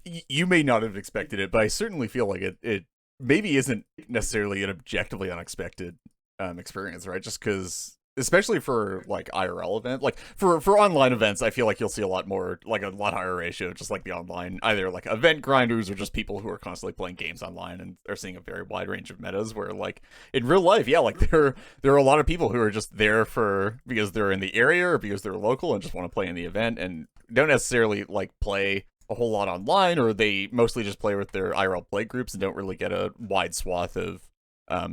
you may not have expected it, but I certainly feel like it maybe isn't necessarily an objectively unexpected experience, right? Just because, especially for like IRL event, like for online events, I feel like you'll see a lot more, like a lot higher ratio, just like the online, either like event grinders or just people who are constantly playing games online and are seeing a very wide range of metas. Where like in real life, yeah, like there are a lot of people who are just there for because they're in the area or because they're local and just want to play in the event and don't necessarily like play a whole lot online, or they mostly just play with their IRL play groups and don't really get a wide swath of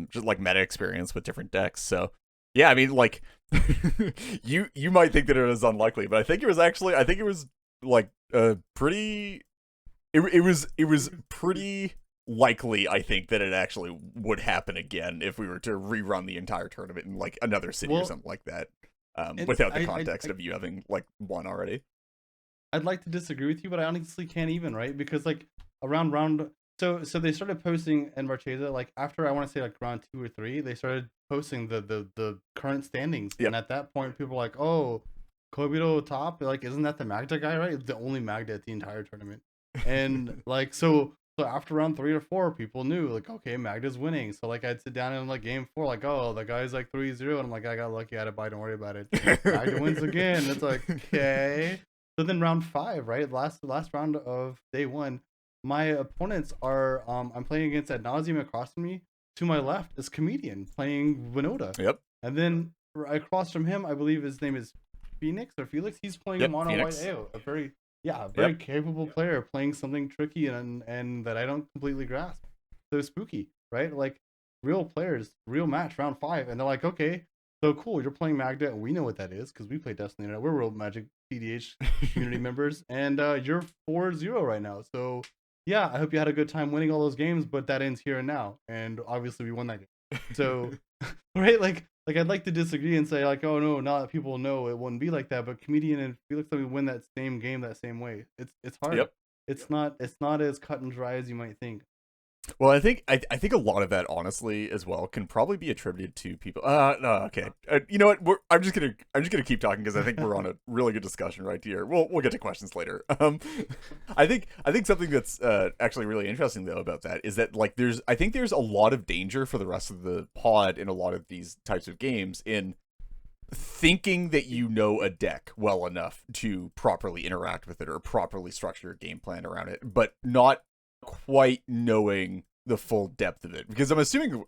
just like meta experience with different decks. So yeah, I mean like you might think that it was unlikely, but I think it was like pretty it was pretty likely, I think, that it actually would happen again if we were to rerun the entire tournament in like another city or Well, something like that. and Without the context of you having like won already. I'd like to disagree with you, but I honestly can't even, right? Because like around round so they started posting in Marchesa like after I want to say like round 2 or 3, they started posting the current standings, Yep. and at that point people were like, oh, Koibito top, like isn't that the Magda guy, right? The only Magda at the entire tournament, and like so after round 3 or 4, people knew like okay, Magda's winning. So like I'd sit down in like game 4, like oh the guy's like 3-0, and I'm like I got lucky, I had a buy, don't worry about it. Magda wins again. And it's like okay. So then round 5, right? Last round of day 1, my opponents are I'm playing against ad nauseum across from me. To my left is Comedian playing Winota. Yep. And then across from him, I believe his name is Phoenix or Felix. He's playing a Yep. mono white Phoenix. AO. A very Yep. capable player playing something tricky and that I don't completely grasp. So spooky, right? Like real players, real match, round 5, and they're like, okay, so cool, you're playing Magda, and we know what that is because we play Destiny. We're real Magic cEDH community members, and you're 4-0 right now. So yeah, I hope you had a good time winning all those games, but that ends here and now, and obviously we won that game. So right, like I'd like to disagree and say like, oh no, not that people know it wouldn't be like that, but Comedian and Felix let me win that same game that same way. It's hard. Yep. It's not as cut and dry as you might think. Well, I think a lot of that, honestly, as well, can probably be attributed to people. No, okay. You know what? I'm just gonna keep talking because I think we're on a really good discussion right here. We'll get to questions later. I think something that's actually really interesting though about that is that like I think there's a lot of danger for the rest of the pod in a lot of these types of games in thinking that you know a deck well enough to properly interact with it or properly structure a game plan around it, but not quite knowing the full depth of it. Because I'm assuming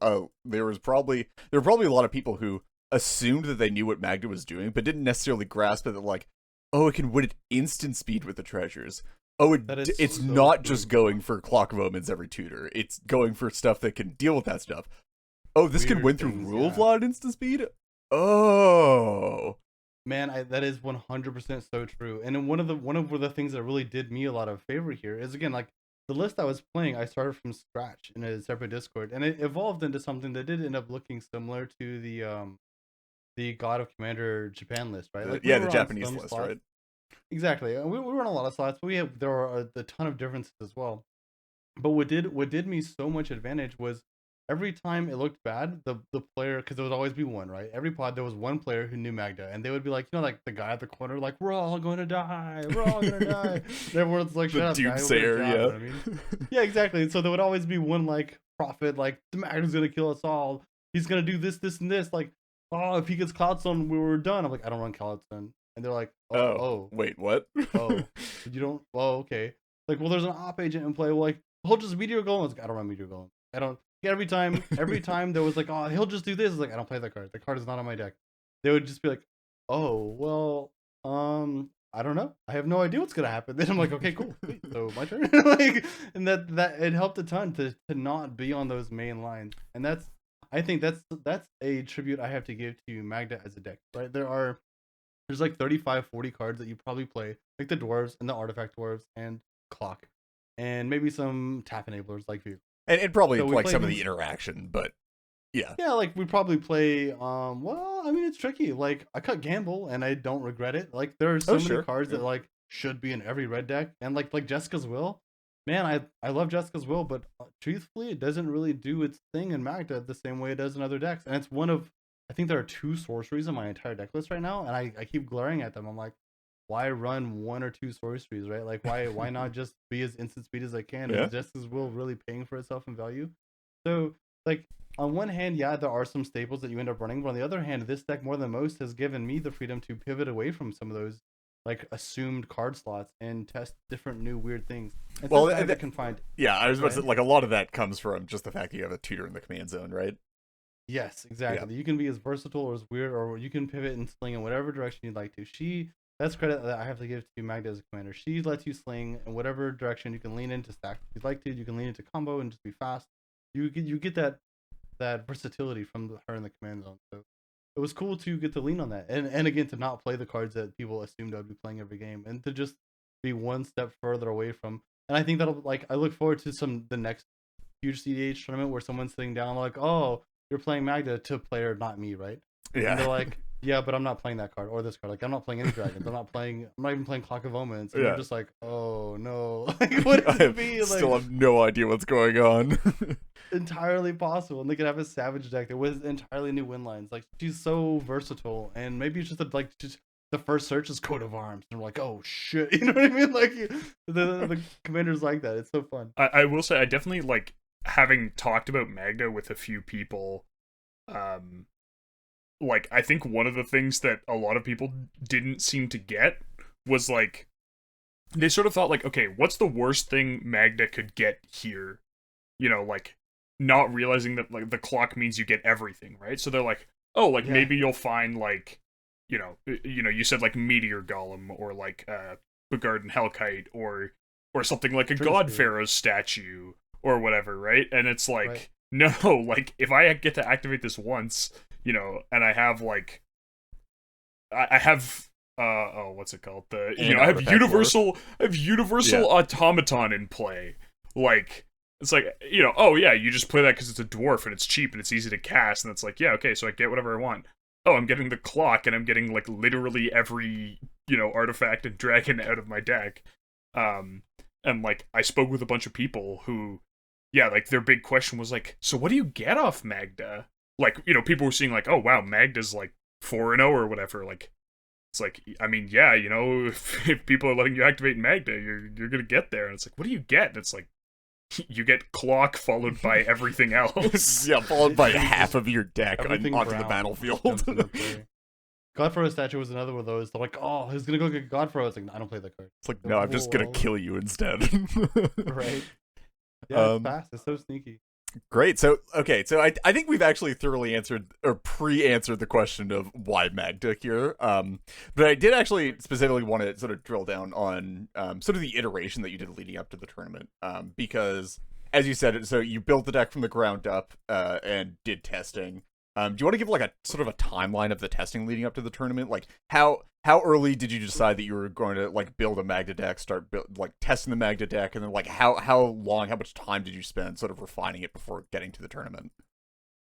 there were probably a lot of people who assumed that they knew what Magda was doing, but didn't necessarily grasp that like, oh, it can win at instant speed with the treasures. Oh, it's So not true. just going for clock of omens every tutor. It's going for stuff that can deal with that stuff. Oh, this can Weird win through things, rule of yeah. law at instant speed? Oh. Man, that is 100% so true. And then one of the things that really did me a lot of favor here is again like the list I was playing. I started from scratch in a separate Discord, and it evolved into something that did end up looking similar to the God of Commander Japan list, right? Like yeah, we the were on Japanese some list, slots. right? Exactly. We were on a lot of slots, but there are a ton of differences as well. But what did me so much advantage was every time it looked bad, the player, because there would always be one, right? Every pod there was one player who knew Magda, and they would be like, like the guy at the corner, like we're all gonna die, we're all gonna die. And everyone's like, The shut up, guy, open your doomsayer, job, you know what I mean? Yeah, exactly. And so there would always be one like prophet, like the Magda's gonna kill us all. He's gonna do this, this, and this. Like, oh, if he gets Cloudstone, we're done. I'm like, I don't run Cloudstone, and they're like, Oh, wait, what? oh, you don't? Oh, okay. Like, well, there's an op agent in play. Well, like, he'll just meteor golem. I was like, I don't run meteor golem. I don't. Every time there was like, oh, he'll just do this. I was like, I don't play that card. The card is not on my deck. They would just be like, oh, well, I don't know. I have no idea what's gonna happen. Then I'm like, okay, cool. Sweet. So my turn. Like, and that it helped a ton to not be on those main lines. And I think that's a tribute I have to give to Magda as a deck. Right? There's like 35, 40 cards that you probably play, like the dwarves and the artifact dwarves and clock, and maybe some tap enablers like View. And probably So we like play some of these- the interaction, but yeah. Yeah, like we probably play. Well, I mean, it's tricky. Like I cut Gamble, and I don't regret it. Like there are so many sure. cards that like should be in every red deck, and like Jessica's Will. Man, I love Jessica's Will, but truthfully, it doesn't really do its thing in Magda the same way it does in other decks, and it's one of. I think there are 2 sorceries in my entire deck list right now, and I keep glaring at them. I'm like, why run 1 or 2 sorceries, right? Like why not just be as instant speed as I can? Yeah. Is Jessica's Will really paying for itself in value? So like on one hand, yeah, there are some staples that you end up running, but on the other hand, this deck more than most has given me the freedom to pivot away from some of those like assumed card slots and test different new weird things. And Well, I can find. Yeah, I was about to Right. say, like, a lot of that comes from just the fact that you have a tutor in the command zone, right? Yes, exactly. You can be as versatile or as weird, or you can pivot and sling in whatever direction you'd like to. That's credit that I have to give to Magda as a commander. She lets you sling in whatever direction. You can lean into stack if you'd like to. You can lean into combo and just be fast. You get that versatility from her in the command zone. So it was cool to get to lean on that, and again to not play the cards that people assumed I'd be playing every game, and to just be one step further away from. And I think that'll I look forward to the next huge cEDH tournament where someone's sitting down like, oh, you're playing Magda to player, not me, right? Yeah. And they're like, yeah, but I'm not playing that card or this card. Like, I'm not playing any dragons. I'm not even playing Clock of Omens. And you're just like, oh no, like what does it be? Like, still have no idea what's going on. entirely possible, and they could have a savage deck that with entirely new win lines. Like she's so versatile, and maybe it's just just the first search is coat of arms, and we're like, oh shit, you know what I mean? Like the commanders like that. It's so fun. I will say I definitely like having talked about Magda with a few people. Like I think one of the things that a lot of people didn't seem to get was like they sort of thought like, okay, what's the worst thing Magda could get here? You know, like not realizing that like the clock means you get everything, right? So they're like, oh, like maybe you'll find like, you said like Meteor Golem or like Begarden Hellkite or something like a God Pharaoh's statue or whatever, right? And it's like, no, like if I get to activate this once, and I have like, I have. What's it called? I have universal automaton in play. Like, it's like, oh yeah, you just play that because it's a dwarf and it's cheap and it's easy to cast, and it's like, yeah, okay, so I get whatever I want. Oh, I'm getting the clock, and I'm getting like literally every artifact and dragon out of my deck. And like I spoke with a bunch of people who, yeah, like their big question was like, so what do you get off Magda? Like, people were seeing like, oh wow, Magda's like 4-0 or whatever. Like, it's like, I mean, yeah, if people are letting you activate Magda, you're gonna get there. And it's like, what do you get? And it's like, you get clock followed by everything else. Yeah, followed by half of your deck onto brown the battlefield. Godfrey statue was another one of those. They're like, oh, he's gonna go get Godfrey. It's like, I don't play that card. It's like, no, I'm just gonna kill you instead. Right. Yeah, it's fast. It's so sneaky. Great. So, okay. So I think we've actually thoroughly answered or pre-answered the question of why Magda here. But I did actually specifically want to sort of drill down on sort of the iteration that you did leading up to the tournament. Because as you said, so you built the deck from the ground up and did testing. Do you want to give like a sort of a timeline of the testing leading up to the tournament? Like how early did you decide that you were going to like build a Magda deck, start like testing the Magda deck, and then like how much time did you spend sort of refining it before getting to the tournament?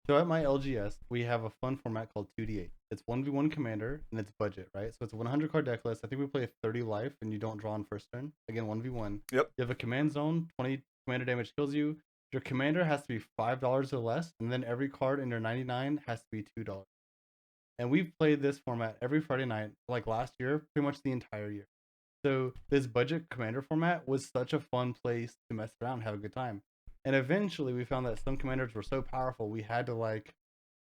So at my LGS, we have a fun format called 2D8. It's 1v1 commander, and it's budget, right? So it's a 100 card deck list. I think we play 30 life, and you don't draw on first turn. Again, 1v1. Yep. You have a command zone, 20 commander damage kills you. Your commander has to be $5 or less, and then every card in your 99 has to be $2. And we've played this format every Friday night, like last year, pretty much the entire year. So this budget commander format was such a fun place to mess around and have a good time. And eventually we found that some commanders were so powerful we had to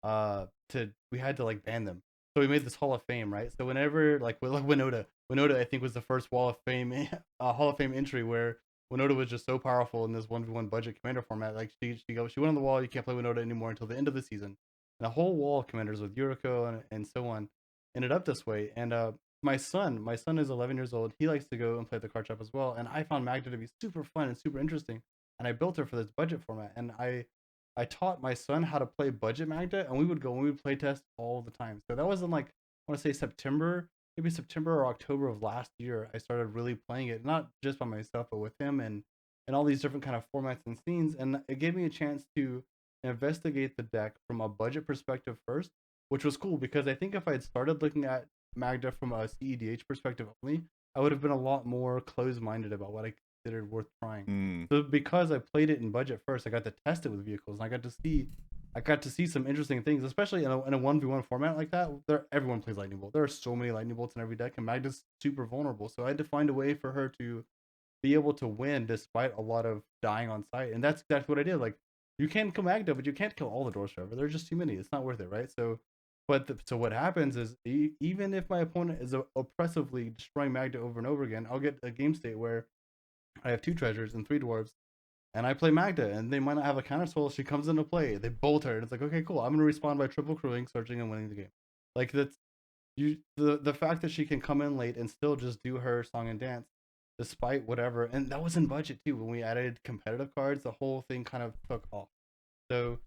ban them. So we made this Hall of Fame, right? So whenever like Winota I think was the first Hall of Fame entry where Winota was just so powerful in this 1v1 budget commander format. Like she went on the wall, you can't play Winota anymore until the end of the season. And a whole wall of commanders with Yuriko and so on ended up this way. And my son is 11 years old. He likes to go and play the card shop as well. And I found Magda to be super fun and super interesting. And I built her for this budget format. And I taught my son how to play budget Magda, and we would play test all the time. So that was in like, I want to say September or October of last year. I started really playing it, not just by myself, but with him and all these different kind of formats and scenes. And it gave me a chance to investigate the deck from a budget perspective first, which was cool because I think if I had started looking at Magda from a cEDH perspective only, I would have been a lot more closed-minded about what I considered worth trying. So because I played it in budget first, I got to test it with vehicles, and I got to see some interesting things, especially in a 1v1 format like that. Everyone plays Lightning Bolt. There are so many Lightning Bolts in every deck, and Magda's super vulnerable. So I had to find a way for her to be able to win despite a lot of dying on sight, and that's exactly what I did. Like, you can kill Magda, but you can't kill all the doors forever. There's just too many. It's not worth it, right? So what happens is even if my opponent is oppressively destroying Magda over and over again, I'll get a game state where I have 2 treasures and 3 dwarves, and I play Magda, and they might not have a counter spell. She comes into play. They bolt her, and it's like, okay, cool. I'm gonna respond by triple crewing, searching, and winning the game. Like the fact that she can come in late and still just do her song and dance, despite whatever. And that was in budget too. When we added competitive cards, the whole thing kind of took off. So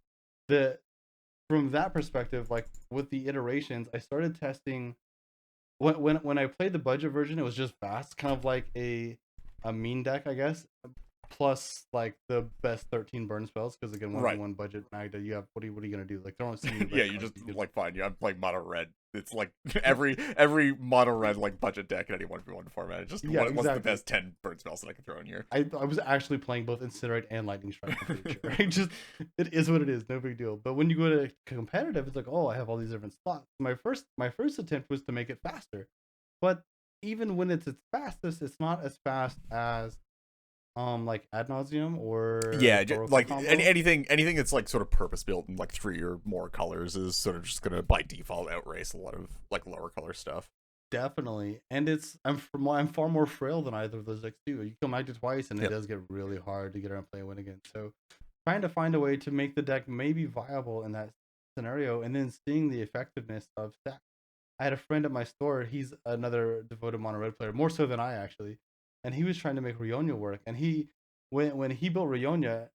from that perspective, like with the iterations, I started testing. When I played the budget version, it was just fast, kind of like a mean deck, I guess, plus like the best 13 burn spells, because again, 1v1 budget Magda, you have what are you gonna do? Like, don't see yeah, you just like fine. Yeah, I'm playing mono red. It's like every mono red like budget deck in any 1v1 format. It's just what's the best 10 burn spells that I can throw in here. I was actually playing both Incinerate and Lightning Strike. Right? Just it is what it is, no big deal. But when you go to competitive, it's like, oh, I have all these different slots. My first attempt was to make it faster, but even when it's its fastest, it's not as fast as like Ad Nauseam or like anything that's like sort of purpose built in like 3 or more colors is sort of just gonna by default outrace a lot of like lower color stuff. Definitely, and I'm far more frail than either of those decks too. You kill Magda twice, and it does get really hard to get around play and win again. So trying to find a way to make the deck maybe viable in that scenario, and then seeing the effectiveness of stacks. I had a friend at my store. He's another devoted mono red player, more so than I actually, and he was trying to make Rionia work. And when he built Rionia,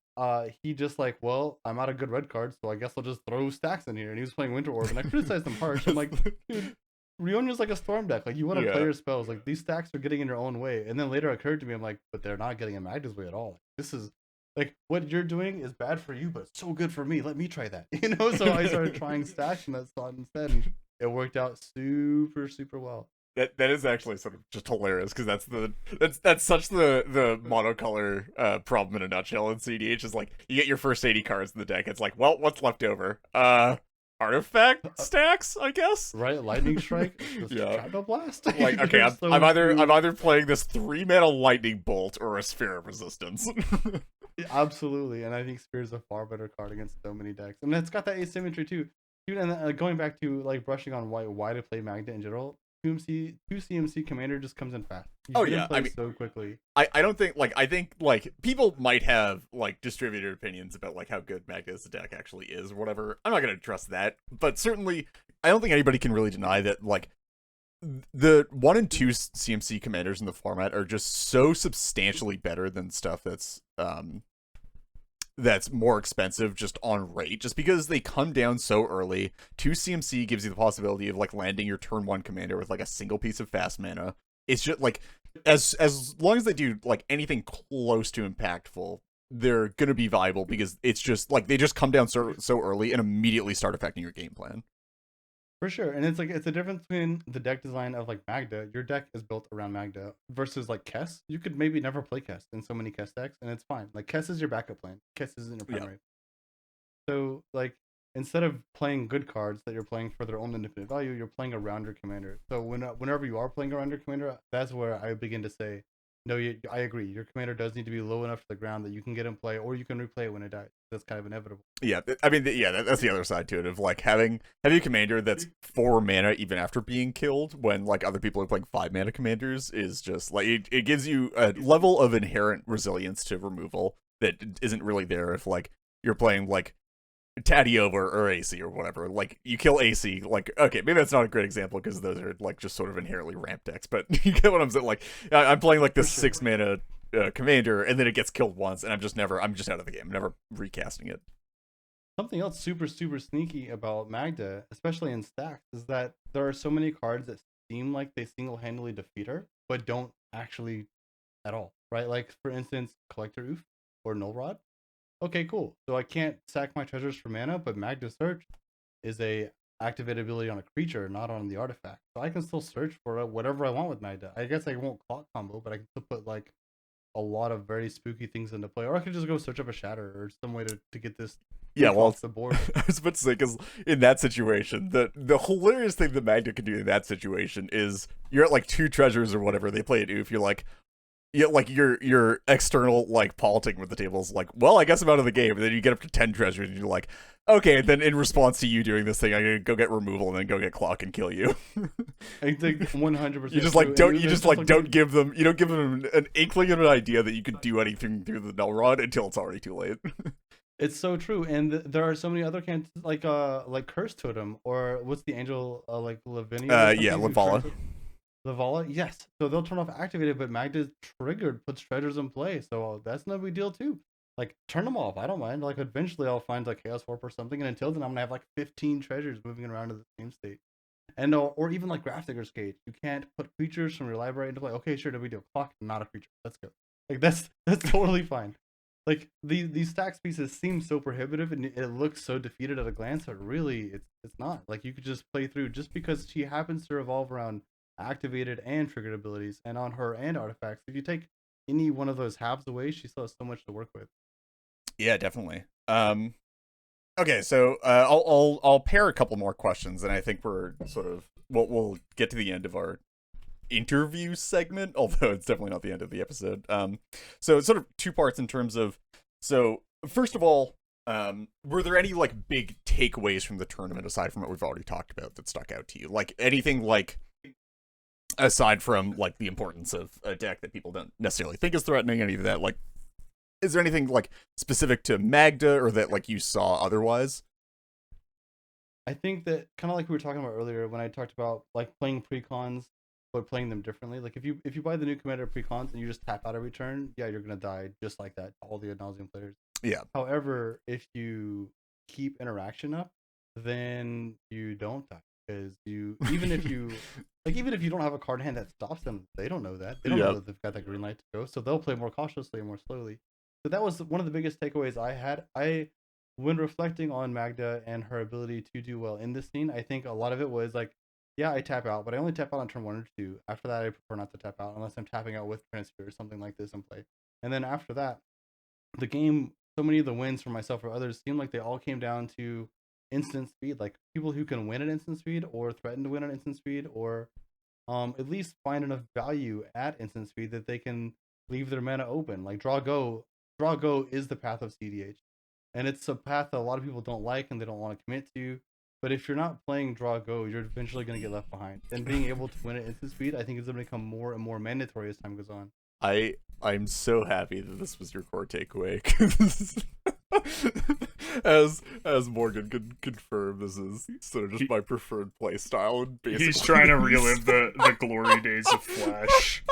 he just like, well, I'm out of good red cards, so I guess I'll just throw stacks in here. And he was playing Winter Orb, and I criticized him harsh. I'm like, dude, Rionia's like a storm deck. Like, you want to play your spells. Like, these stacks are getting in your own way. And then later it occurred to me, I'm like, but they're not getting in Magda's way at all. This is like, what you're doing is bad for you, but it's so good for me. Let me try that. You know. So I started trying stacks in that slot instead, and it worked out super, super well. That is actually sort of just hilarious, because that's such the monocolor problem in a nutshell in cEDH. Is like, you get your first 80 cards in the deck, it's like, well, what's left over? Artifact stacks, I guess. Right, Lightning Strike. Shadow Blast. Like, okay, I'm either playing this 3-mana Lightning Bolt or a Sphere of Resistance. Absolutely, and I think Sphere is a far better card against so many decks, and it's got that asymmetry too. Dude, and going back to like brushing on why to play Magda in general. 2 CMC commander just comes in fast. I mean, so quickly. I don't think I think people might have like distributed opinions about like how good Magda as a deck actually is or whatever. I'm not gonna trust that, but certainly I don't think anybody can really deny that like the 1 and 2 CMC commanders in the format are just so substantially better than stuff that's more expensive just on rate, just because they come down so early. 2 CMC gives you the possibility of like landing your turn 1 commander with like a single piece of fast mana. It's just like, as long as they do like anything close to impactful, they're gonna be viable, because it's just like they just come down so early and immediately start affecting your game plan. For sure. And it's like it's a difference between the deck design of like Magda. Your deck is built around Magda versus like Kess. You could maybe never play Kess in so many Kess decks, and it's fine. Like Kess is your backup plan. Kess isn't your Yeah. primary. So like instead of playing good cards that you're playing for their own independent value, you're playing around your commander. So whenever you are playing around your commander, that's where I begin to say, no, I agree. Your commander does need to be low enough to the ground that you can get in play, or you can replay it when it dies. That's kind of inevitable. Yeah, I mean, yeah, that's the other side to it of like having a commander that's 4 mana even after being killed when like other people are playing 5 mana commanders is just like it gives you a level of inherent resilience to removal that isn't really there if like you're playing like Taddy over or AC or whatever. Like you kill AC, like okay, maybe that's not a great example because those are like just sort of inherently ramp decks. But you get what I'm saying. Like I'm playing like this 6 mana commander, and then it gets killed once, and I'm just out of the game. I'm never recasting it. Something else super sneaky about Magda, especially in stacks, is that there are so many cards that seem like they single-handedly defeat her, but don't actually at all. Right? Like for instance, Collector Oof or Null Rod. Okay, cool. So I can't sack my treasures for mana, but Magda Search is a activated ability on a creature, not on the artifact. So I can still search for whatever I want with Magda. I guess I won't clock combo, but I can still put like a lot of very spooky things into play. Or I could just go search up a Shatter or some way to get this off the board. I was about to say, because in that situation, the hilarious thing that Magda can do in that situation is you're at like 2 treasures or whatever, they play it oof, you're like, yeah, like your external like politic with the table is like, well, I guess I'm out of the game. And then you get up to 10 treasures, and you're like, okay. And then in response to you doing this thing, I'm gonna go get removal and then go get clock and kill you. I think 100%. You just like don't give them an inkling of an idea that you could do anything through the Null Rod until it's already too late. It's so true, and there are so many other can't like Curse Totem or what's the angel like Lavinia? Yeah, Lavala, yes. So they'll turn off activated, but Magda's triggered, puts treasures in play. So that's no big deal too. Like turn them off. I don't mind. Like eventually I'll find like Chaos Warp or something, and until then I'm gonna have like 15 treasures moving around to the same state. And or even like Grafdigger's Cage. You can't put creatures from your library into play. Okay, sure, no big deal. Clock, not a creature. Let's go. Like that's totally fine. Like these stacks pieces seem so prohibitive and it looks so defeated at a glance, but really it's not. Like you could just play through just because she happens to revolve around activated and triggered abilities, and on her and artifacts. If you take any one of those halves away, she still has so much to work with. Yeah, definitely. Okay, so I'll pair a couple more questions, and I think we're sort of we'll get to the end of our interview segment, although it's definitely not the end of the episode. So it's sort of 2 parts in terms of, so first of all, were there any like big takeaways from the tournament aside from what we've already talked about that stuck out to you? Like anything like aside from like the importance of a deck that people don't necessarily think is threatening, any of that, like is there anything like specific to Magda or that like you saw otherwise? I think that kind of like we were talking about earlier when I talked about like playing precons but playing them differently. Like if you buy the new commander precons and you just tap out every turn, yeah, you're gonna die just like that. All the ad nauseam players. Yeah. However, if you keep interaction up, then you don't die. Because even if you don't have a card in hand that stops them, they don't know that. They don't know that they've got that green light to go. So they'll play more cautiously and more slowly. So that was one of the biggest takeaways I had. When reflecting on Magda and her ability to do well in this scene, I think a lot of it was like, yeah, I tap out, but I only tap out on turn 1 or 2. After that, I prefer not to tap out unless I'm tapping out with transfer or something like this in play. And then after that, the game, so many of the wins for myself or others seemed like they all came down to instant speed, like people who can win at instant speed or threaten to win at instant speed or at least find enough value at instant speed that they can leave their mana open. Like draw go is the path of cEDH, and it's a path that a lot of people don't like and they don't want to commit to. But if you're not playing draw go, you're eventually going to get left behind. And being able to win at instant speed, I think, is going to become more and more mandatory as time goes on. I'm so happy that this was your core takeaway. 'Cause as Morgan could confirm, this is sort of just my preferred play style. And he's trying to relive the glory days of Flash.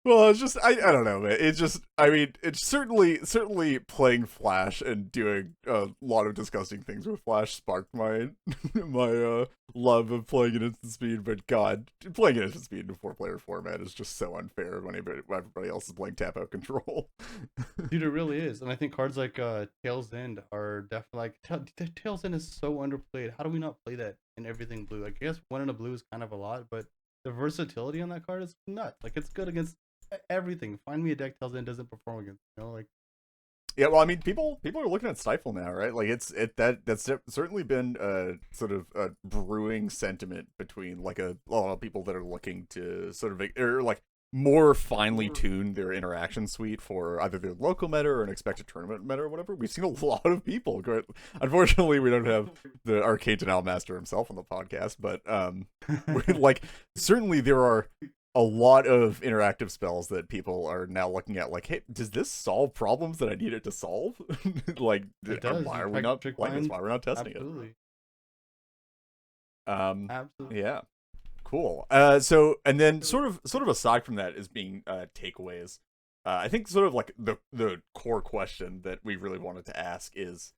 Well, it's just I don't know, man. It's just I mean, it's certainly playing Flash and doing a lot of disgusting things with Flash sparked my my love of playing in instant speed. But God, playing in instant speed in a 4-player format is just so unfair when everybody else is playing tap out control. Dude, it really is, and I think cards like Tails End are definitely like Tails End is so underplayed. How do we not play that in everything blue? Like, I guess 1 in a blue is kind of a lot, but the versatility on that card is nuts. Like, it's good against everything. Find me a deck Tails End doesn't perform against. Like. Yeah, well, I mean, people are looking at Stifle now, right? Like, that's certainly been sort of a brewing sentiment between like a lot of people that are looking to sort of or like more finely tune their interaction suite for either their local meta or an expected tournament meta or whatever. We've seen a lot of people. Unfortunately, we don't have the Arcade Denial Master himself on the podcast, but like certainly there are a lot of interactive spells that people are now looking at like, hey, does this solve problems that I need it to solve? Like, why are we not playing this? Why are we not testing it? Absolutely. Yeah. Cool. So, and then sort of aside from that is being takeaways. I think sort of like the core question that we really wanted to ask is,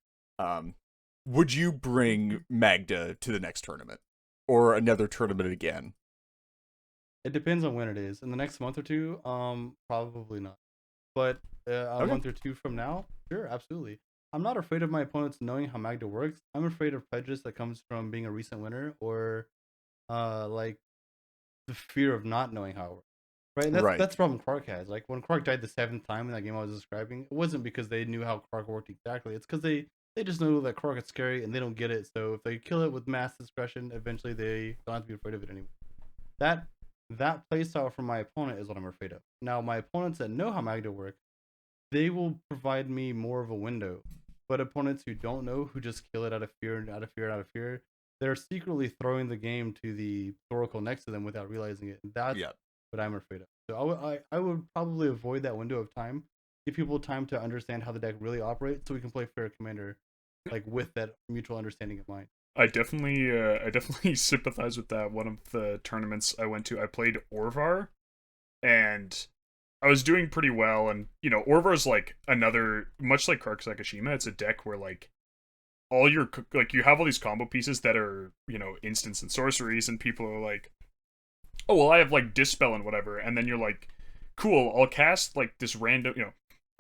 would you bring Magda to the next tournament or another tournament again? It depends on when it is. In the next month or two, probably not. But a month or two from now, sure, absolutely. I'm not afraid of my opponents knowing how Magda works. I'm afraid of prejudice that comes from being a recent winner or like the fear of not knowing how it works. Right? That's the problem Quark has. Like when Quark died the 7th time in that game I was describing, it wasn't because they knew how Quark worked exactly. It's because they just know that Quark is scary and they don't get it. So if they kill it with mass discretion, eventually they don't have to be afraid of it anymore. That playstyle from my opponent is what I'm afraid of. Now, my opponents that know how Magda works, they will provide me more of a window. But opponents who don't know, who just kill it out of fear, they're secretly throwing the game to the Oracle next to them without realizing it. That's what I'm afraid of. So I would probably avoid that window of time, give people time to understand how the deck really operates, so we can play fair commander, like with that mutual understanding in mind. I definitely sympathize with that. One of the tournaments I went to, I played Orvar, and I was doing pretty well. And Orvar's like another, much like Kark Sakashima, it's a deck where like all your like you have all these combo pieces that are instants and sorceries, and people are like, oh well, I have like Dispel and whatever, and then you're like, cool, I'll cast like this random,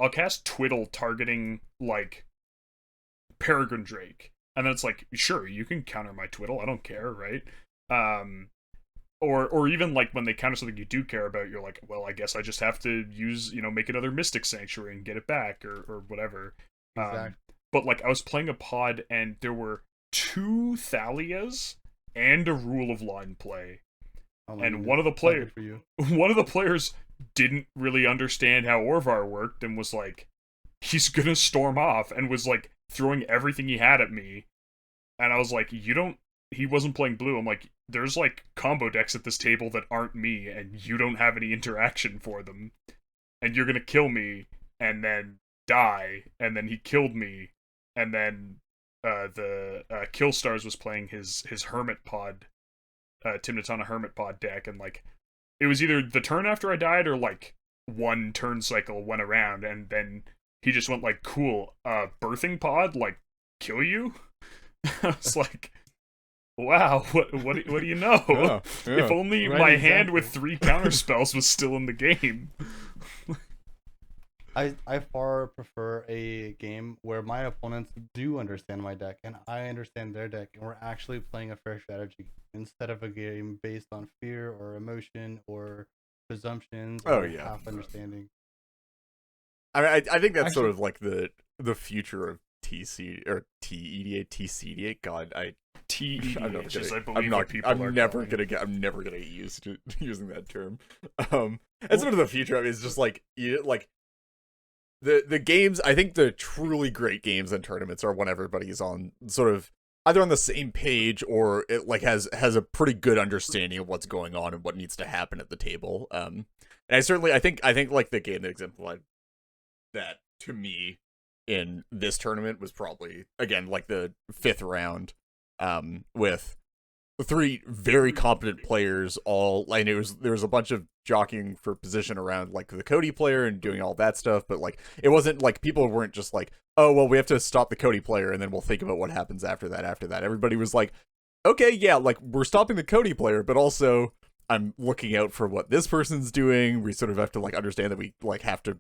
I'll cast Twiddle targeting like Peregrine Drake. And then it's like, sure, you can counter my Twiddle, I don't care, right? Or even like when they counter something you do care about, you're like, well, I guess I just have to use, make another Mystic Sanctuary and get it back, or whatever. Exactly. But like I was playing a pod and there were 2 Thalias and a Rule of Line play. And one of the players didn't really understand how Orvar worked and was like, he's gonna storm off, and was like throwing everything he had at me. And I was like, he wasn't playing blue. I'm like, there's like combo decks at this table that aren't me, and you don't have any interaction for them. And you're gonna kill me and then die. And then he killed me. And then the Killstars was playing his Hermit Pod, Timnatana Hermit Pod deck, and like it was either the turn after I died or like one turn cycle went around, and then he just went like, cool, birthing pod, like, kill you? I was like, wow, what do you know? Yeah. If only my hand with 3 counter spells was still in the game. I far prefer a game where my opponents do understand my deck and I understand their deck, and we're actually playing a fair strategy instead of a game based on fear or emotion or presumptions or half understanding. I mean, I think that's sort of like the future of TC or TEDH. God, TEDH, I'm never gonna get used to using that term. That's sort of the future of it. Is just like the games. I think the truly great games and tournaments are when everybody's on sort of either on the same page or it like has a pretty good understanding of what's going on and what needs to happen at the table. And I think like the game that exemplified that to me in this tournament was probably again like the 5th round, with 3 very competent players. All I knew was there was a bunch of jockeying for position around like the Cody player and doing all that stuff, but like it wasn't like people weren't just like, oh well, we have to stop the Cody player and then we'll think about what happens after that. Everybody was like, okay, yeah, like we're stopping the Cody player, but also I'm looking out for what this person's doing. We sort of have to like understand that we like have to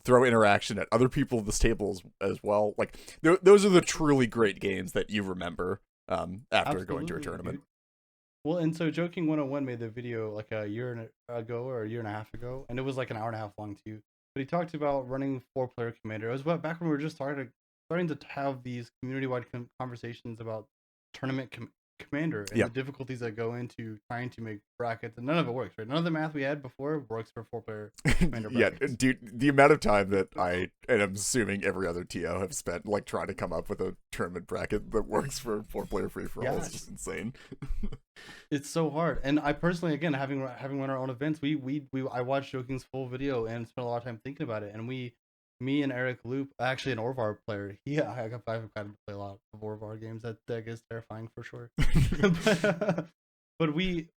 throw interaction at other people at this table as well. Like those are the truly great games that you remember after Absolutely, going to a tournament. dude. Well, and so Joking 101 made the video like a year ago or a year and a half ago, and it was like an hour and a half long too. But he talked about running 4-player commander. It was back when we were just starting to have these community-wide conversations about tournament commander and the difficulties that go into trying to make brackets, and none of it works, right? None of the math we had before works for 4-player commander brackets. Yeah, dude, the amount of time that I, and I'm assuming every other TO have spent like trying to come up with a tournament bracket that works for 4-player free-for-all is just insane. It's so hard. And I personally, again, having run our own events, I watched Joking's full video and spent a lot of time thinking about it. And me and Eric Loop, actually an Orvar player, I've gotten to play a lot of Orvar games. That deck is terrifying for sure. but we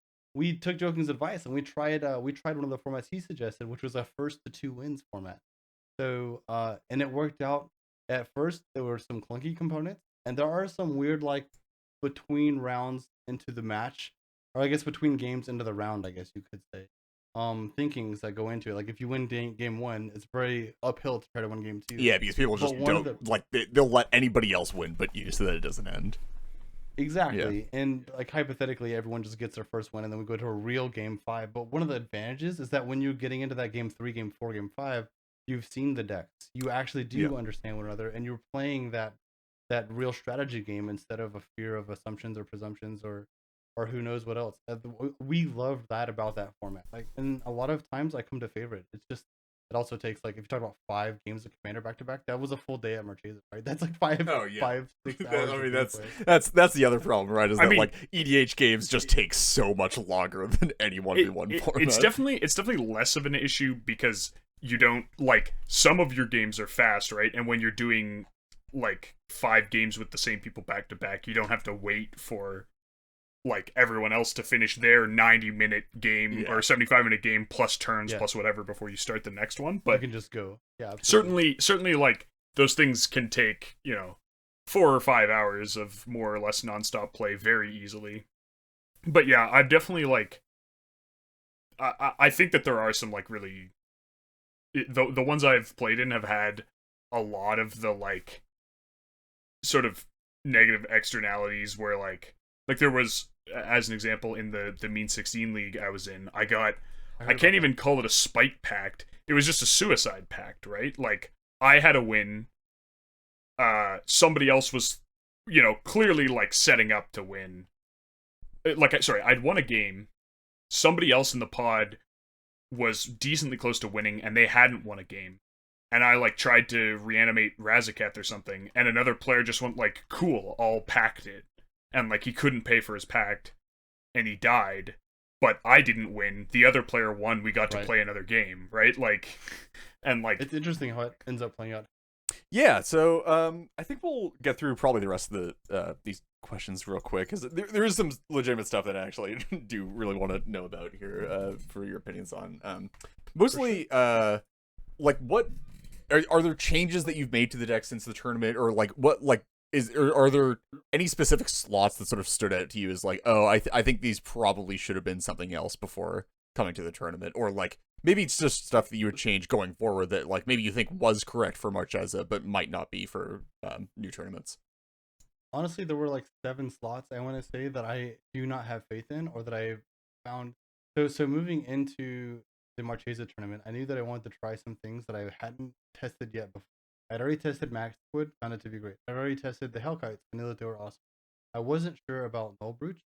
took Joking's advice and we tried one of the formats he suggested, which was a first to 2 wins format. So and it worked out. At first there were some clunky components, and there are some weird like between rounds into the match, or I guess between games into the round, I guess you could say, thinkings that go into it. Like if you win game 1, it's very uphill to try to win game 2. Yeah, because people just don't like they'll let anybody else win but you so that it doesn't end. Exactly. Yeah. And like hypothetically everyone just gets their first win and then we go to a real game 5. But one of the advantages is that when you're getting into that game 3, game 4, game 5, you've seen the decks. You actually do understand one another, and you're playing that real strategy game instead of a fear of assumptions or presumptions or who knows what else. We love that about that format. Like, and a lot of times I come to favorite. It's just, it also takes like, if you talk about 5 games of Commander back to back, that was a full day at Marchesa, right? That's like 5, 6 hours. I mean, that's the other problem, right? Is that like EDH games just take so much longer than any 1v1 format. It's definitely less of an issue because you don't like, some of your games are fast, right? And when you're doing like 5 games with the same people back to back, you don't have to wait for like everyone else to finish their 90-minute game or 75-minute game plus turns plus whatever before you start the next one. But you can just go. Yeah, absolutely. certainly like those things can take, 4 or 5 hours of more or less nonstop play very easily. But yeah, I've definitely like I think that there are some like really the ones I've played in have had a lot of the like sort of negative externalities where like there was, as an example, in the Mean 16 league I was in, I can't even call it a spike pact. It was just a suicide pact, right? Like I had a win. Somebody else was, clearly like setting up to win. I'd won a game. Somebody else in the pod was decently close to winning, and they hadn't won a game. And I like tried to reanimate Razaketh or something, and another player just went like, "Cool, I'll pact it." And like he couldn't pay for his pact, and he died. But I didn't win. The other player won. We got to play another game, right? Like, and like it's interesting how it ends up playing out. Yeah, so I think we'll get through probably the rest of the these questions real quick because there is some legitimate stuff that I actually do really want to know about here for your opinions on. Mostly, like what are there changes that you've made to the deck since the tournament, or like what like. Are there any specific slots that sort of stood out to you as like, oh, I think these probably should have been something else before coming to the tournament, or like maybe it's just stuff that you would change going forward that like maybe you think was correct for Marchesa but might not be for new tournaments? Honestly, there were like 7 slots I want to say that I do not have faith in, or that I found. So moving into the Marchesa tournament, I knew that I wanted to try some things that I hadn't tested yet before. I'd already tested Max Wood, found it to be great. I'd already tested the Hellkites, I knew that they were awesome. I wasn't sure about Null Brooch,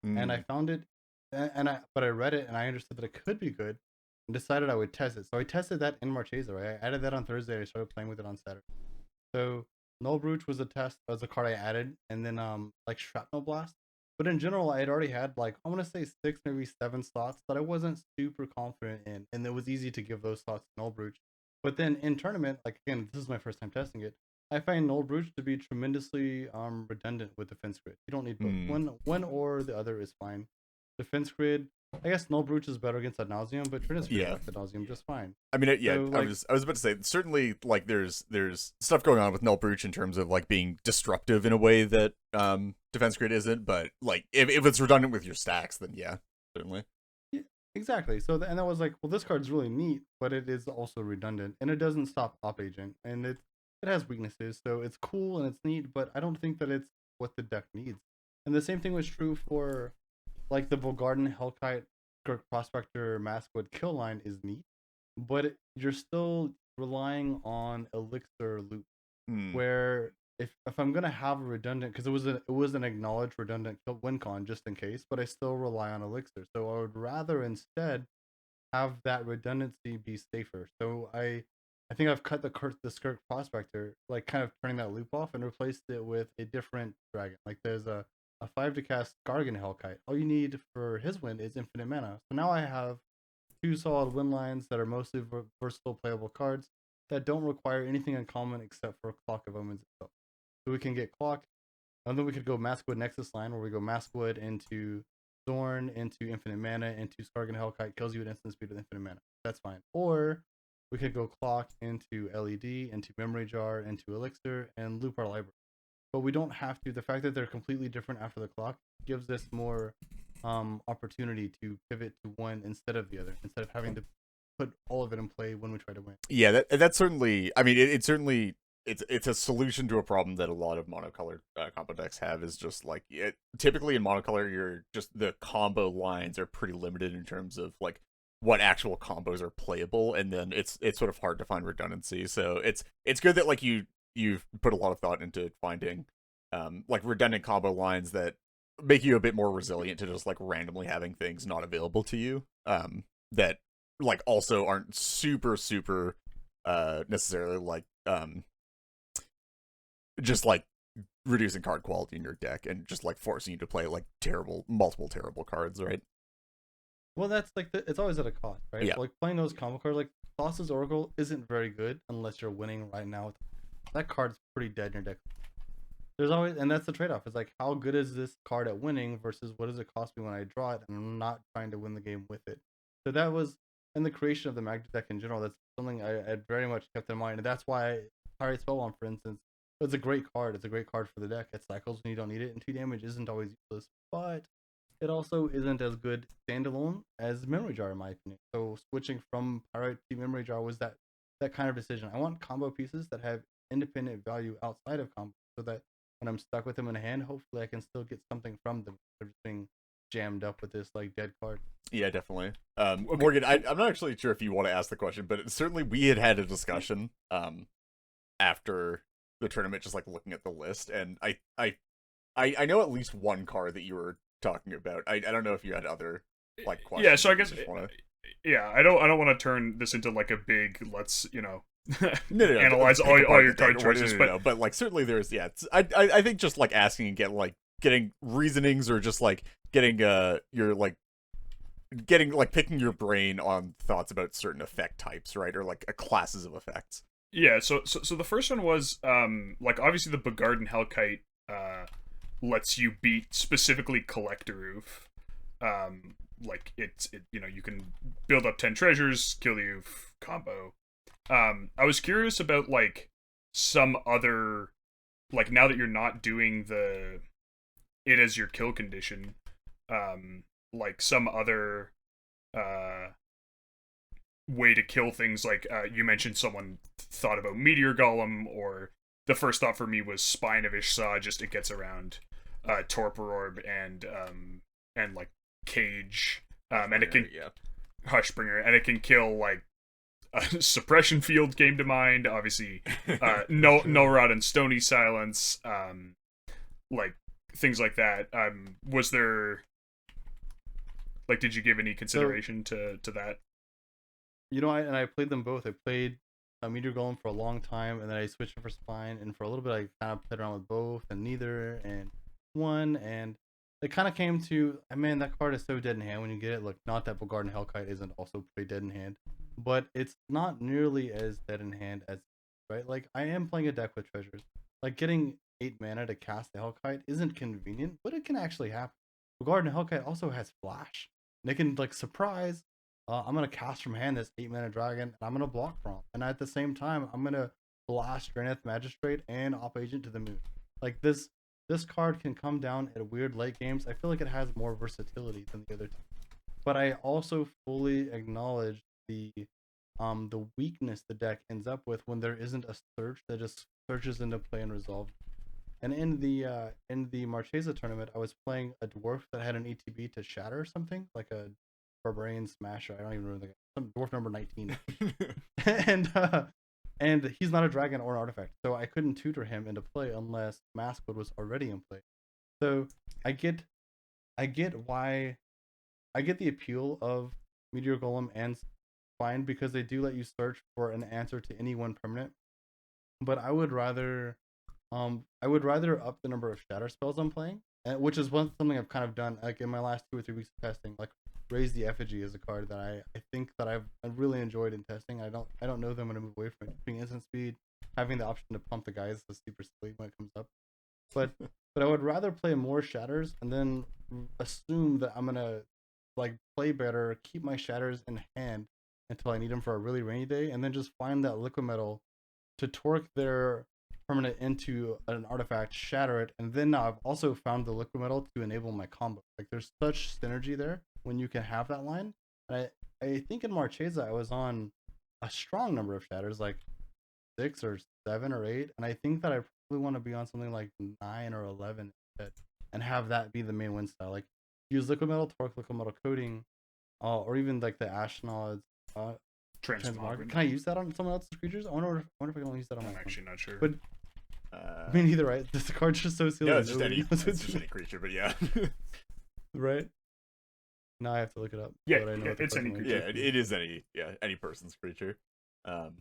and I found it, but I read it and I understood that it could be good, and decided I would test it. So I tested that in Marchesa, right? I added that on Thursday, and I started playing with it on Saturday. So Null Brooch was a card I added, and then like Shrapnel Blast. But in general, I had already had like, I want to say 6, maybe 7 slots that I wasn't super confident in, and it was easy to give those slots to Null Brooch. But then in tournament, like again, this is my first time testing it, I find Null Brooch to be tremendously redundant with Defense Grid. You don't need both. One or the other is fine. Defense Grid I guess Null Brooch is better against Ad Nauseam, but Trinus Yeah. Ad Nauseam just fine. I mean, yeah, So, like, I was about to say certainly like there's stuff going on with Null Brooch in terms of like being disruptive in a way that Defense Grid isn't, but like if it's redundant with your stacks, then yeah, certainly. yeah, exactly. So, and I was like, well, this card's really neat, but it is also redundant, and it doesn't stop Op Agent, and it has weaknesses, so it's cool and it's neat, but I don't think that it's what the deck needs. And the same thing was true for like the Volgarden, Hellkite, Skirk Prospector, Maskwood kill line is neat, but you're still relying on Elixir loop where if I'm gonna have a redundant, because it was an acknowledged redundant win con just in case, but I still rely on Elixir. So I would rather instead have that redundancy be safer. So I think I've cut the Skirk Prospector, like kind of turning that loop off and replaced it with a different dragon. Like there's a 5 to cast Gargan Hellkite. All you need for his win is infinite mana. So now I have two solid win lines that are mostly versatile playable cards that don't require anything in common except for Clock of Omens itself. So we can get Clock, and then we could go Maskwood Nexus line where we go Maskwood into Zorn, into infinite mana, into Skargan Hellkite, kills you at instant speed with infinite mana. That's fine. Or we could go Clock into LED, into Memory Jar, into Elixir, and loop our library. But we don't have to. The fact that they're completely different after the clock gives us more opportunity to pivot to one instead of the other, instead of having to put all of it in play when we try to win. Yeah, that's certainly. I mean, it certainly it's a solution to a problem that a lot of monocolored combo decks have. Is just like typically in monocolor, you're just the combo lines are pretty limited in terms of like what actual combos are playable, and then it's sort of hard to find redundancy. So it's good that like you've put a lot of thought into finding like redundant combo lines that make you a bit more resilient to just like randomly having things not available to you that like also aren't super necessarily like just like reducing card quality in your deck and just like forcing you to play like multiple terrible cards, right? Well, that's like it's always at a cost, right? Yeah. Like playing those combo cards, like Colossus Oracle isn't very good unless you're winning right now. That card's pretty dead in your deck. There's always, and that's the trade-off. It's like, how good is this card at winning versus what does it cost me when I draw it, and I'm not trying to win the game with it. So that was in the creation of the Magda deck in general. That's something I very much kept in mind, and that's why Pirate Spellbomb, for instance, it's a great card. It's a great card for the deck. It cycles when you don't need it, and 2 damage isn't always useless, but it also isn't as good standalone as Memory Jar, in my opinion. So switching from Pirate to Memory Jar was that kind of decision. I want combo pieces that have independent value outside of combo, so that when I'm stuck with them in hand, hopefully I can still get something from them. They're just being jammed up with this like dead card. Yeah, definitely. Morgan, I'm not actually sure if you want to ask the question, but certainly we had a discussion after the tournament, just like looking at the list, and I know at least one card that you were talking about. I don't know if you had other like questions. Yeah, so I guess wanna... yeah, I don't want to turn this into like a big let's no, analyze all your card choices, but like certainly there's I think just like asking and getting reasonings or just like getting your like getting like picking your brain on thoughts about certain effect types, right, or like classes of effects. Yeah, so the first one was like obviously the Bogarden Hellkite lets you beat specifically Collector Roof. Like it you can build up 10 treasures, kill the Oof combo. I was curious about like some other, like now that you're not doing it as your kill condition, like some other way to kill things. Like you mentioned someone thought about Meteor Golem, or the first thought for me was Spine of Ishsaw, just it gets around Torpor Orb and like Cage, and it can Hushbringer, and it can kill like Suppression Field came to mind, obviously. No Rod and Stony Silence, like things like that. Was there, like, did you give any consideration to that? You know, I played them both. I played Meteor Golem for a long time, and then I switched it for Spine, and for a little bit I kind of played around with both and neither and one, and it kind of came to, man, that card is so dead in hand when you get it. Look, not that Bogarden Hellkite isn't also pretty dead in hand, but it's not nearly as dead in hand as, right? Like, I am playing a deck with treasures. Like, getting 8 mana to cast the Hellkite isn't convenient, but it can actually happen. Bogarden Hellkite also has Flash. they can like surprise. I'm gonna cast from hand this 8-mana dragon, and I'm gonna block from, and at the same time, I'm gonna blast Draenith Magistrate and Op Agent to the moon. Like this card can come down at weird late games. I feel like it has more versatility than the other two, but I also fully acknowledge the weakness the deck ends up with when there isn't a search that just searches into play and resolve. And in the Marchesa tournament, I was playing a dwarf that had an ETB to shatter something like a barbarian smasher. I don't even remember some dwarf number 19, and he's not a dragon or an artifact, so I couldn't tutor him into play unless Maskwood was already in play. So I get why I get the appeal of Meteor Golem and Spine because they do let you search for an answer to any one permanent. But I would rather up the number of shatter spells I'm playing, which is something I've kind of done like in my last 2 or 3 weeks of testing. Like Raise the Effigy is a card that I think that I've really enjoyed in testing. I don't know that I'm gonna move away from it. Being instant speed, having the option to pump the guys is super silly when it comes up. But I would rather play more shatters and then assume that I'm gonna like play better, keep my shatters in hand until I need them for a really rainy day, and then just find that liquid metal to torque their permanent into an artifact, shatter it, and then now I've also found the liquid metal to enable my combo. Like there's such synergy there when you can have that line. And I think in Marchesa I was on a strong number of shatters, like 6 or 7 or 8, and I think that I probably want to be on something like 9 or 11 instead, and have that be the main win style. Like use liquid metal, torque liquid metal coating, or even like the Ashnod's Transmogrification. Can I use that on someone else's creatures? I wonder if I can only use that on my I'm own. actually not sure. But I mean, either right. This card's just so silly. Yeah, it's just any creature, but yeah. Right. Now I have to look it up. Yeah, so that I know yeah, what the it's any person creature. is. Yeah, it is any person's creature.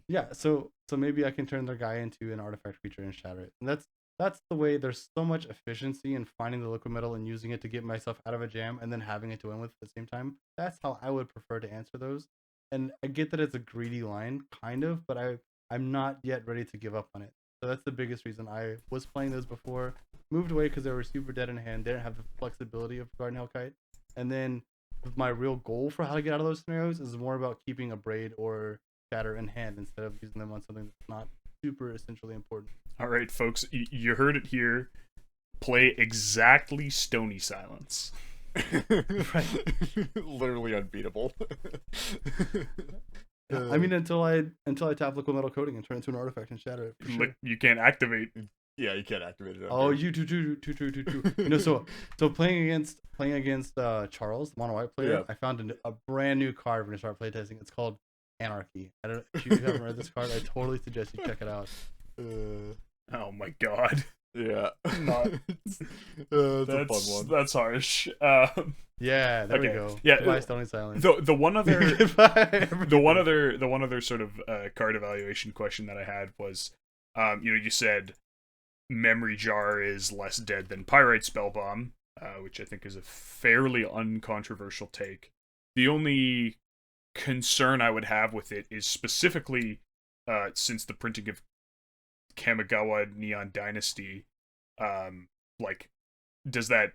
Yeah, so maybe I can turn their guy into an artifact creature and shatter it. And that's the way. There's so much efficiency in finding the liquid metal and using it to get myself out of a jam and then having it to win with at the same time. That's how I would prefer to answer those. And I get that it's a greedy line, kind of, but I'm not yet ready to give up on it. So that's the biggest reason I was playing those before, moved away because they were super dead in hand, didn't have the flexibility of Garden Hellkite, and then my real goal for how to get out of those scenarios is more about keeping a braid or shatter in hand instead of using them on something that's not super essentially important. All right, folks, you heard it here. Play exactly Stony Silence. Right. Literally unbeatable. I mean, until I tap liquid metal coating and turn it into an artifact and shatter it. For sure. You can't activate. Yeah, you can't activate it. Oh, you two. You know, so playing against Charles, the mono white player, Yeah. I found a brand new card when I start playtesting. It's called Anarchy. I don't. If you haven't read this card, I totally suggest you check it out. Oh my god. Yeah. Not- It's a fun one. That's harsh. Yeah, there we Okay. go. Yeah, Goodbye, Stony Silence. the one other Goodbye, the one other sort of card evaluation question that I had was, you said Memory Jar is less dead than Pyrite Spellbomb, which I think is a fairly uncontroversial take. The only concern I would have with it is specifically since the printing of Kamigawa Neon Dynasty, does that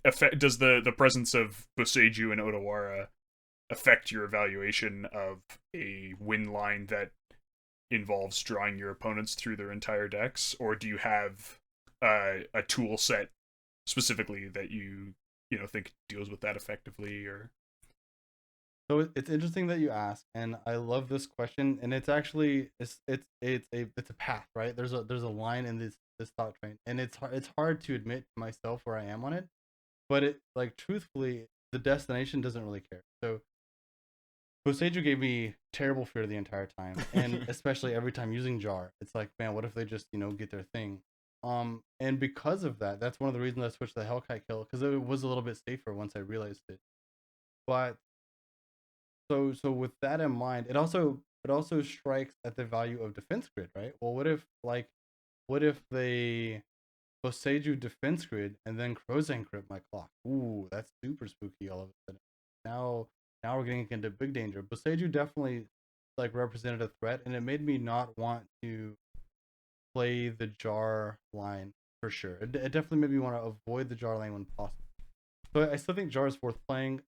affect, does the presence of Boseiju and Odawara affect your evaluation of a win line that involves drawing your opponents through their entire decks, or do you have a tool set specifically that you think deals with that effectively? Or So it's interesting that you ask, and I love this question. And it's actually it's a path, right? There's a line in this thought train, and it's hard to admit to myself where I am on it, but it, like, truthfully, the destination doesn't really care. So Boseiju gave me terrible fear the entire time, and especially every time using Jar, it's like, man, what if they just get their thing? And because of that, that's one of the reasons I switched to the Hellkite kill, because it was a little bit safer once I realized it. But so with that in mind, it also strikes at the value of defense grid, right? Well, what if they Boseiju defense grid and then Crozan crit my clock? Ooh, that's super spooky all of a sudden. Now we're getting into big danger. Boseiju definitely represented a threat, and it made me not want to play the Jar line for sure. It definitely made me want to avoid the Jar lane when possible. So I still think Jar is worth playing.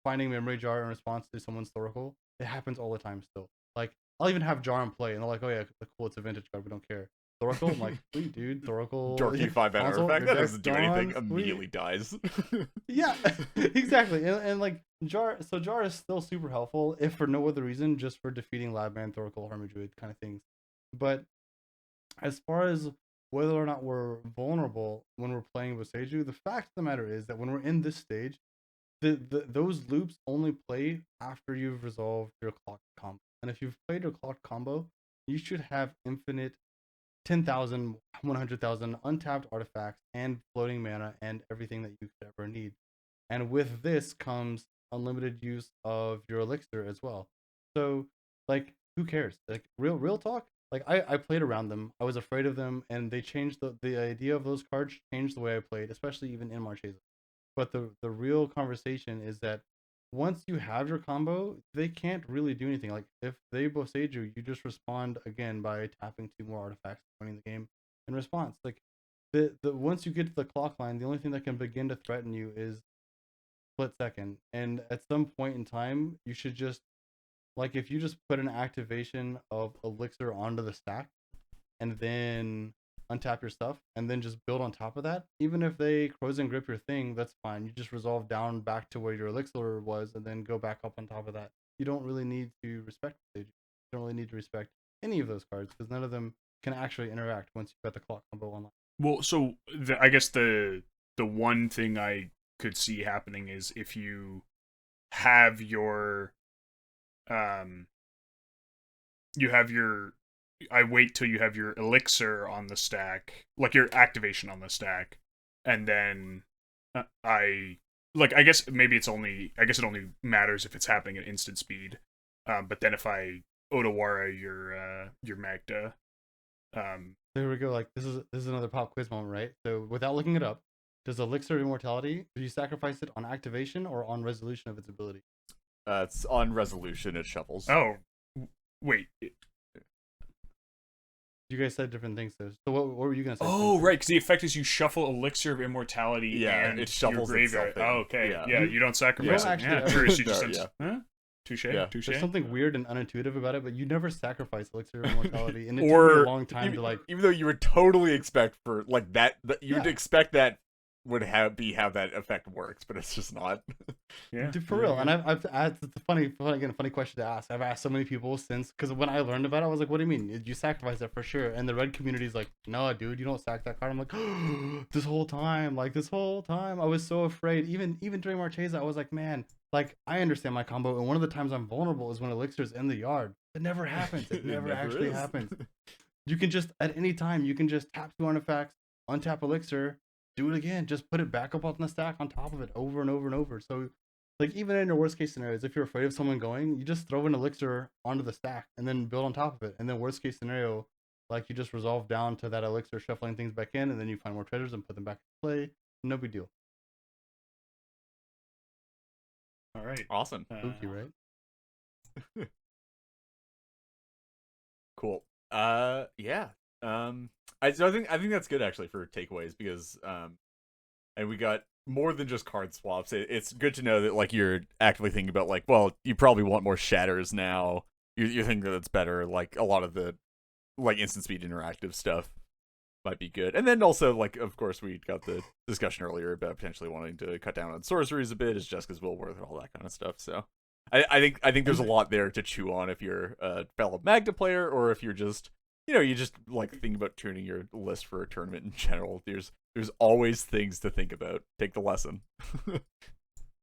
finding memory jar in response to someone's Thoracle. It happens all the time still. Like I'll even have jar in play, and they're like, "Oh yeah, cool, it's a vintage card. We don't care." Thoracle, I'm like, "Sweet dude, Thoracle." Dorky 5-mana console, artifact your that deck's doesn't do gone, anything. sweet. Immediately dies. Yeah, exactly. And like jar, so jar is still super helpful if for no other reason, just for defeating Labman, Thoracle, Hermit Druid kind of things. But as far as whether or not we're vulnerable when we're playing with Seiju, the fact of the matter is that when we're in this stage, those loops only play after you've resolved your clock combo. And if you've played your clock combo, you should have infinite 10,000, 100,000 untapped artifacts and floating mana and everything that you could ever need. And with this comes unlimited use of your elixir as well. So, like, who cares? Like, real talk. Like, I played around them. I was afraid of them, and they changed the idea of those cards changed the way I played, especially even in Marchesa. But the real conversation is that once you have your combo, they can't really do anything. Like if they Boseiju you, you just respond again by tapping 2 more artifacts, winning the game in response. Like the once you get to the clock line, the only thing that can begin to threaten you is split second. And at some point in time, you should just like if you just put an activation of elixir onto the stack and then untap your stuff and then just build on top of that. Even if they close and grip your thing, that's fine. You just resolve down back to where your elixir was and then go back up on top of that. You don't really need to respect stage. You don't really need to respect any of those cards because none of them can actually interact once you've got the clock combo online. Well, so I guess the one thing I could see happening is if you have your I wait till you have your elixir on the stack, like your activation on the stack, and then I guess maybe it only matters if it's happening at instant speed. But then if I Otawara your Magda, there we go. Like this is another pop quiz moment, right? So without looking it up, does Elixir of Immortality, do you sacrifice it on activation or on resolution of its ability? It's on resolution. It shuffles. Oh, wait. You guys said different things though. So what were you gonna say? Oh, right, because the effect is you shuffle Elixir of Immortality and it shuffles your graveyard. itself in. Oh, okay. Yeah, you don't sacrifice don't it. actually Yeah, ever- curious, you just No, said, huh? Touche, Yeah. touche. There's something weird and unintuitive about it, but you never sacrifice Elixir of Immortality, and it Or took me a long time even, to like. even though you would totally expect for like that you'd Yeah. expect that would be how that effect works, but it's just not. Yeah, Dude, for real, and I've asked. It's a funny question to ask. I've asked so many people since because when I learned about it, I was like, "What do you mean? You sacrifice it for sure?" And the red community's like, "No, dude, you don't sack that card." I'm like, this whole time, I was so afraid. Even during Marchesa, I was like, "Man, like I understand my combo." And one of the times I'm vulnerable is when Elixir's in the yard. It never happens. It never actually is. happens. You can just at any time you can just tap 2 artifacts, untap Elixir, do it again. Just put it back up on the stack on top of it over and over and over. So, like even in your worst case scenarios, if you're afraid of someone going, you just throw an elixir onto the stack and then build on top of it. And then worst case scenario, like you just resolve down to that elixir, shuffling things back in, and then you find more treasures and put them back in play. No big deal. All right. Awesome. Spooky, right? Cool. Yeah. I think that's good actually for takeaways because and we got more than just card swaps. It's good to know that like you're actively thinking about like, well, you probably want more shatters now. You think that it's better. Like a lot of the like instant speed interactive stuff might be good. And then also like of course we got the discussion earlier about potentially wanting to cut down on sorceries a bit as Jessica's will worth and all that kind of stuff. So I think there's a lot there to chew on if you're a fellow Magda player or if you're just you just like think about tuning your list for a tournament in general. There's always things to think about. Take the lesson.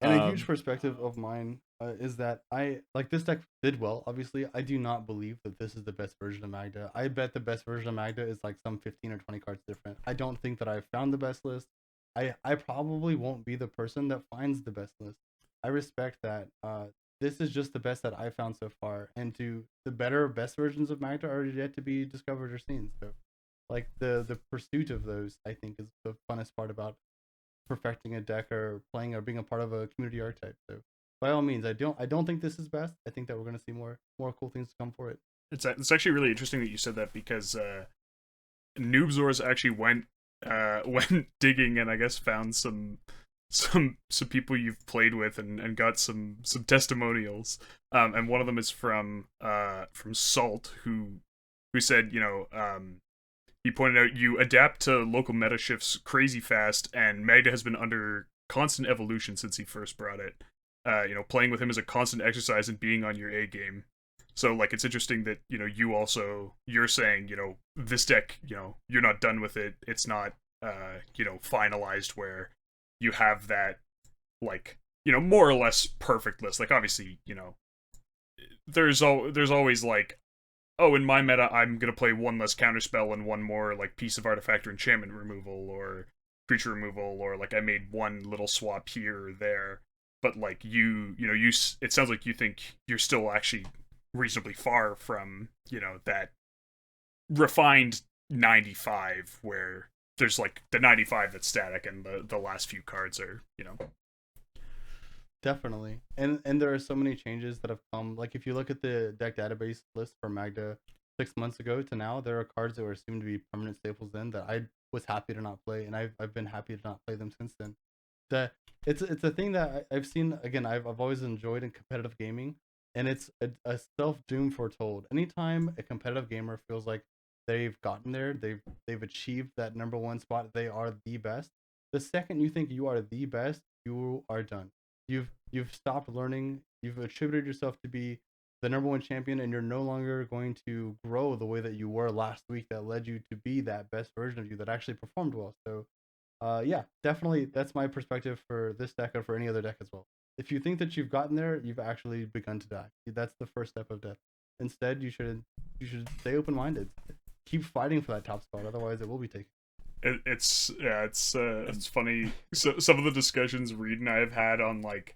And a huge perspective of mine is that I like this deck did well. Obviously, I do not believe that this is the best version of Magda. I bet the best version of Magda is like some 15 or 20 cards different. I don't think that I've found the best list. I probably won't be the person that finds the best list. I respect that. This is just the best that I found so far, and the best versions of Magda are yet to be discovered or seen. So, like the pursuit of those, I think, is the funnest part about perfecting a deck or playing or being a part of a community archetype. So, by all means, I don't think this is best. I think that we're gonna see more cool things to come for it. It's actually really interesting that you said that because Noobzors actually went digging and I guess found some some people you've played with and got some testimonials. And one of them is from Salt, who said, he pointed out you adapt to local meta shifts crazy fast, and Magda has been under constant evolution since he first brought it. Playing with him is a constant exercise in being on your A game. So, like, it's interesting that, you're saying, this deck, you're not done with it. It's not, finalized where you have that, like, more or less perfect list. Like, obviously, there's always, like, oh, in my meta, I'm going to play one less counterspell and one more, like, piece of artifact or enchantment removal or creature removal, or, like, I made one little swap here or there. But, like, it sounds like you think you're still actually reasonably far from, that refined 95 where there's, like, the 95 that's static and the last few cards are, Definitely. And there are so many changes that have come. Like, if you look at the deck database list for Magda 6 months ago to now, there are cards that were assumed to be permanent staples then that I was happy to not play, and I've been happy to not play them since then. It's a thing that I've seen, again, I've always enjoyed in competitive gaming, and it's a self-doom foretold. Anytime a competitive gamer feels like they've gotten there, they've achieved that number one spot, they are the best. The second you think you are the best, you are done. You've stopped learning. You've attributed yourself to be the number one champion, and you're no longer going to grow the way that you were last week that led you to be that best version of you that actually performed well. So yeah, definitely that's my perspective for this deck or for any other deck as well. If you think that you've gotten there, you've actually begun to die. That's the first step of death. Instead, you should stay open-minded. Keep fighting for that top spot, otherwise it will be taken. It's funny. So some of the discussions Reed and I have had on, like,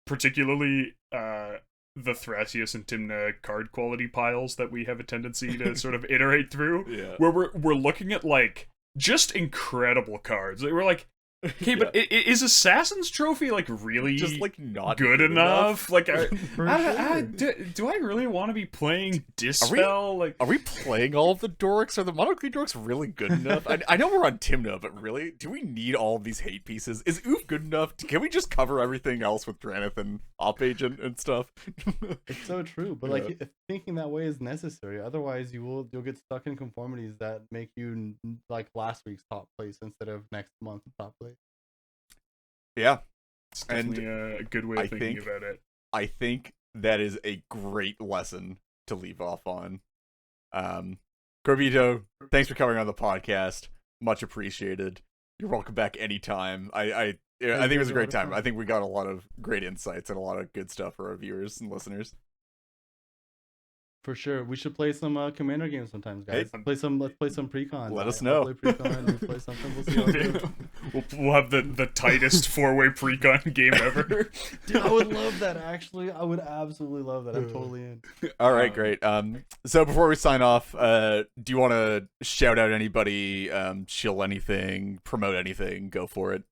particularly the Thrasios and Tymna card quality piles that we have a tendency to sort of iterate through, where we're looking at, like, just incredible cards. We're like, okay, but is Assassin's Trophy, like, really just, like, not good enough? Like, do I really want to be playing Dispel? Are we playing all of the dorks? Are the Mono Green dorks really good enough? I know we're on Tymna, but really, do we need all of these hate pieces? Is Oof good enough? Can we just cover everything else with Dranith and Op-Age and stuff? It's so true, but like, thinking that way is necessary. Otherwise, you'll get stuck in conformities that make you like last week's top place instead of next month's top place. Yeah, it's definitely a good way of thinking about it. I think that is a great lesson to leave off on. Koibito, thanks for coming on the podcast. Much appreciated. You're welcome back anytime. I think it was a great time. I think we got a lot of great insights and a lot of good stuff for our viewers and listeners. For sure, we should play some commander games sometimes, guys. Hey, let's play some pre-con. Let us know. I'll play pre-con, you play something. We'll see how it goes. We'll have the tightest 4-way pre-con game ever. Dude, I would love that. Actually, I would absolutely love that. I'm totally in. All right, great. So before we sign off, do you want to shout out anybody, shill anything, promote anything? Go for it.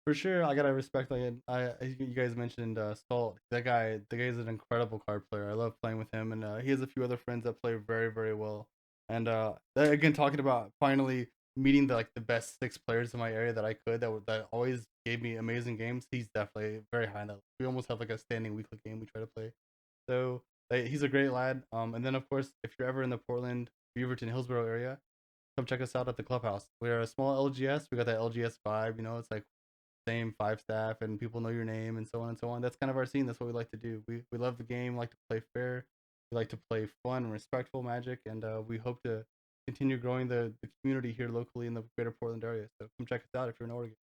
For sure, I gotta respect. Like, you guys mentioned Salt. The guy is an incredible card player. I love playing with him, and he has a few other friends that play very, very well. And again, talking about finally meeting the best 6 players in my area that I could, that always gave me amazing games. He's definitely very high on that. We almost have like a standing weekly game we try to play. So he's a great lad. And then of course, if you're ever in the Portland, Beaverton, Hillsborough area, come check us out at the Clubhouse. We're a small LGS. We got that LGS vibe. It's like same 5 staff and people know your name and so on and so on. That's kind of our scene. That's what we like to do. We love the game, like to play fair, we like to play fun and respectful Magic, and we hope to continue growing the community here locally in the greater Portland area. So come check us out if you're in Oregon.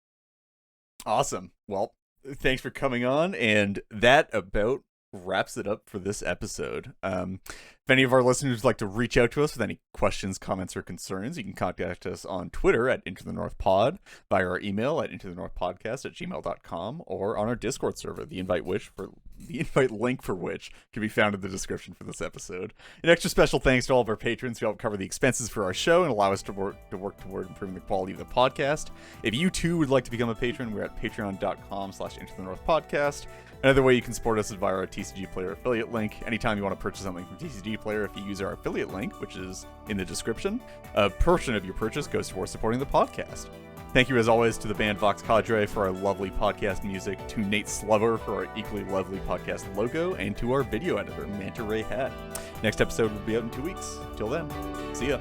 Awesome. Well, thanks for coming on, and that about wraps it up for this episode. If any of our listeners would like to reach out to us with any questions, comments, or concerns, you can contact us on Twitter at Into the North Pod, via our email at intothenorthpodcast@gmail.com, or on our Discord server, the invite link for which can be found in the description for this episode. An extra special thanks to all of our patrons who help cover the expenses for our show and allow us to work toward improving the quality of the podcast. If you too would like to become a patron, we're at patreon.com/intothenorthpodcast. Another way you can support us is via our TCG Player affiliate link. Anytime you want to purchase something from TCG Player, if you use our affiliate link, which is in the description, a portion of your purchase goes towards supporting the podcast. Thank you, as always, to the band Vox Cadre for our lovely podcast music, to Nate Slover for our equally lovely podcast logo, and to our video editor, Manta Ray Hat. Next episode will be out in 2 weeks. Till then, see ya.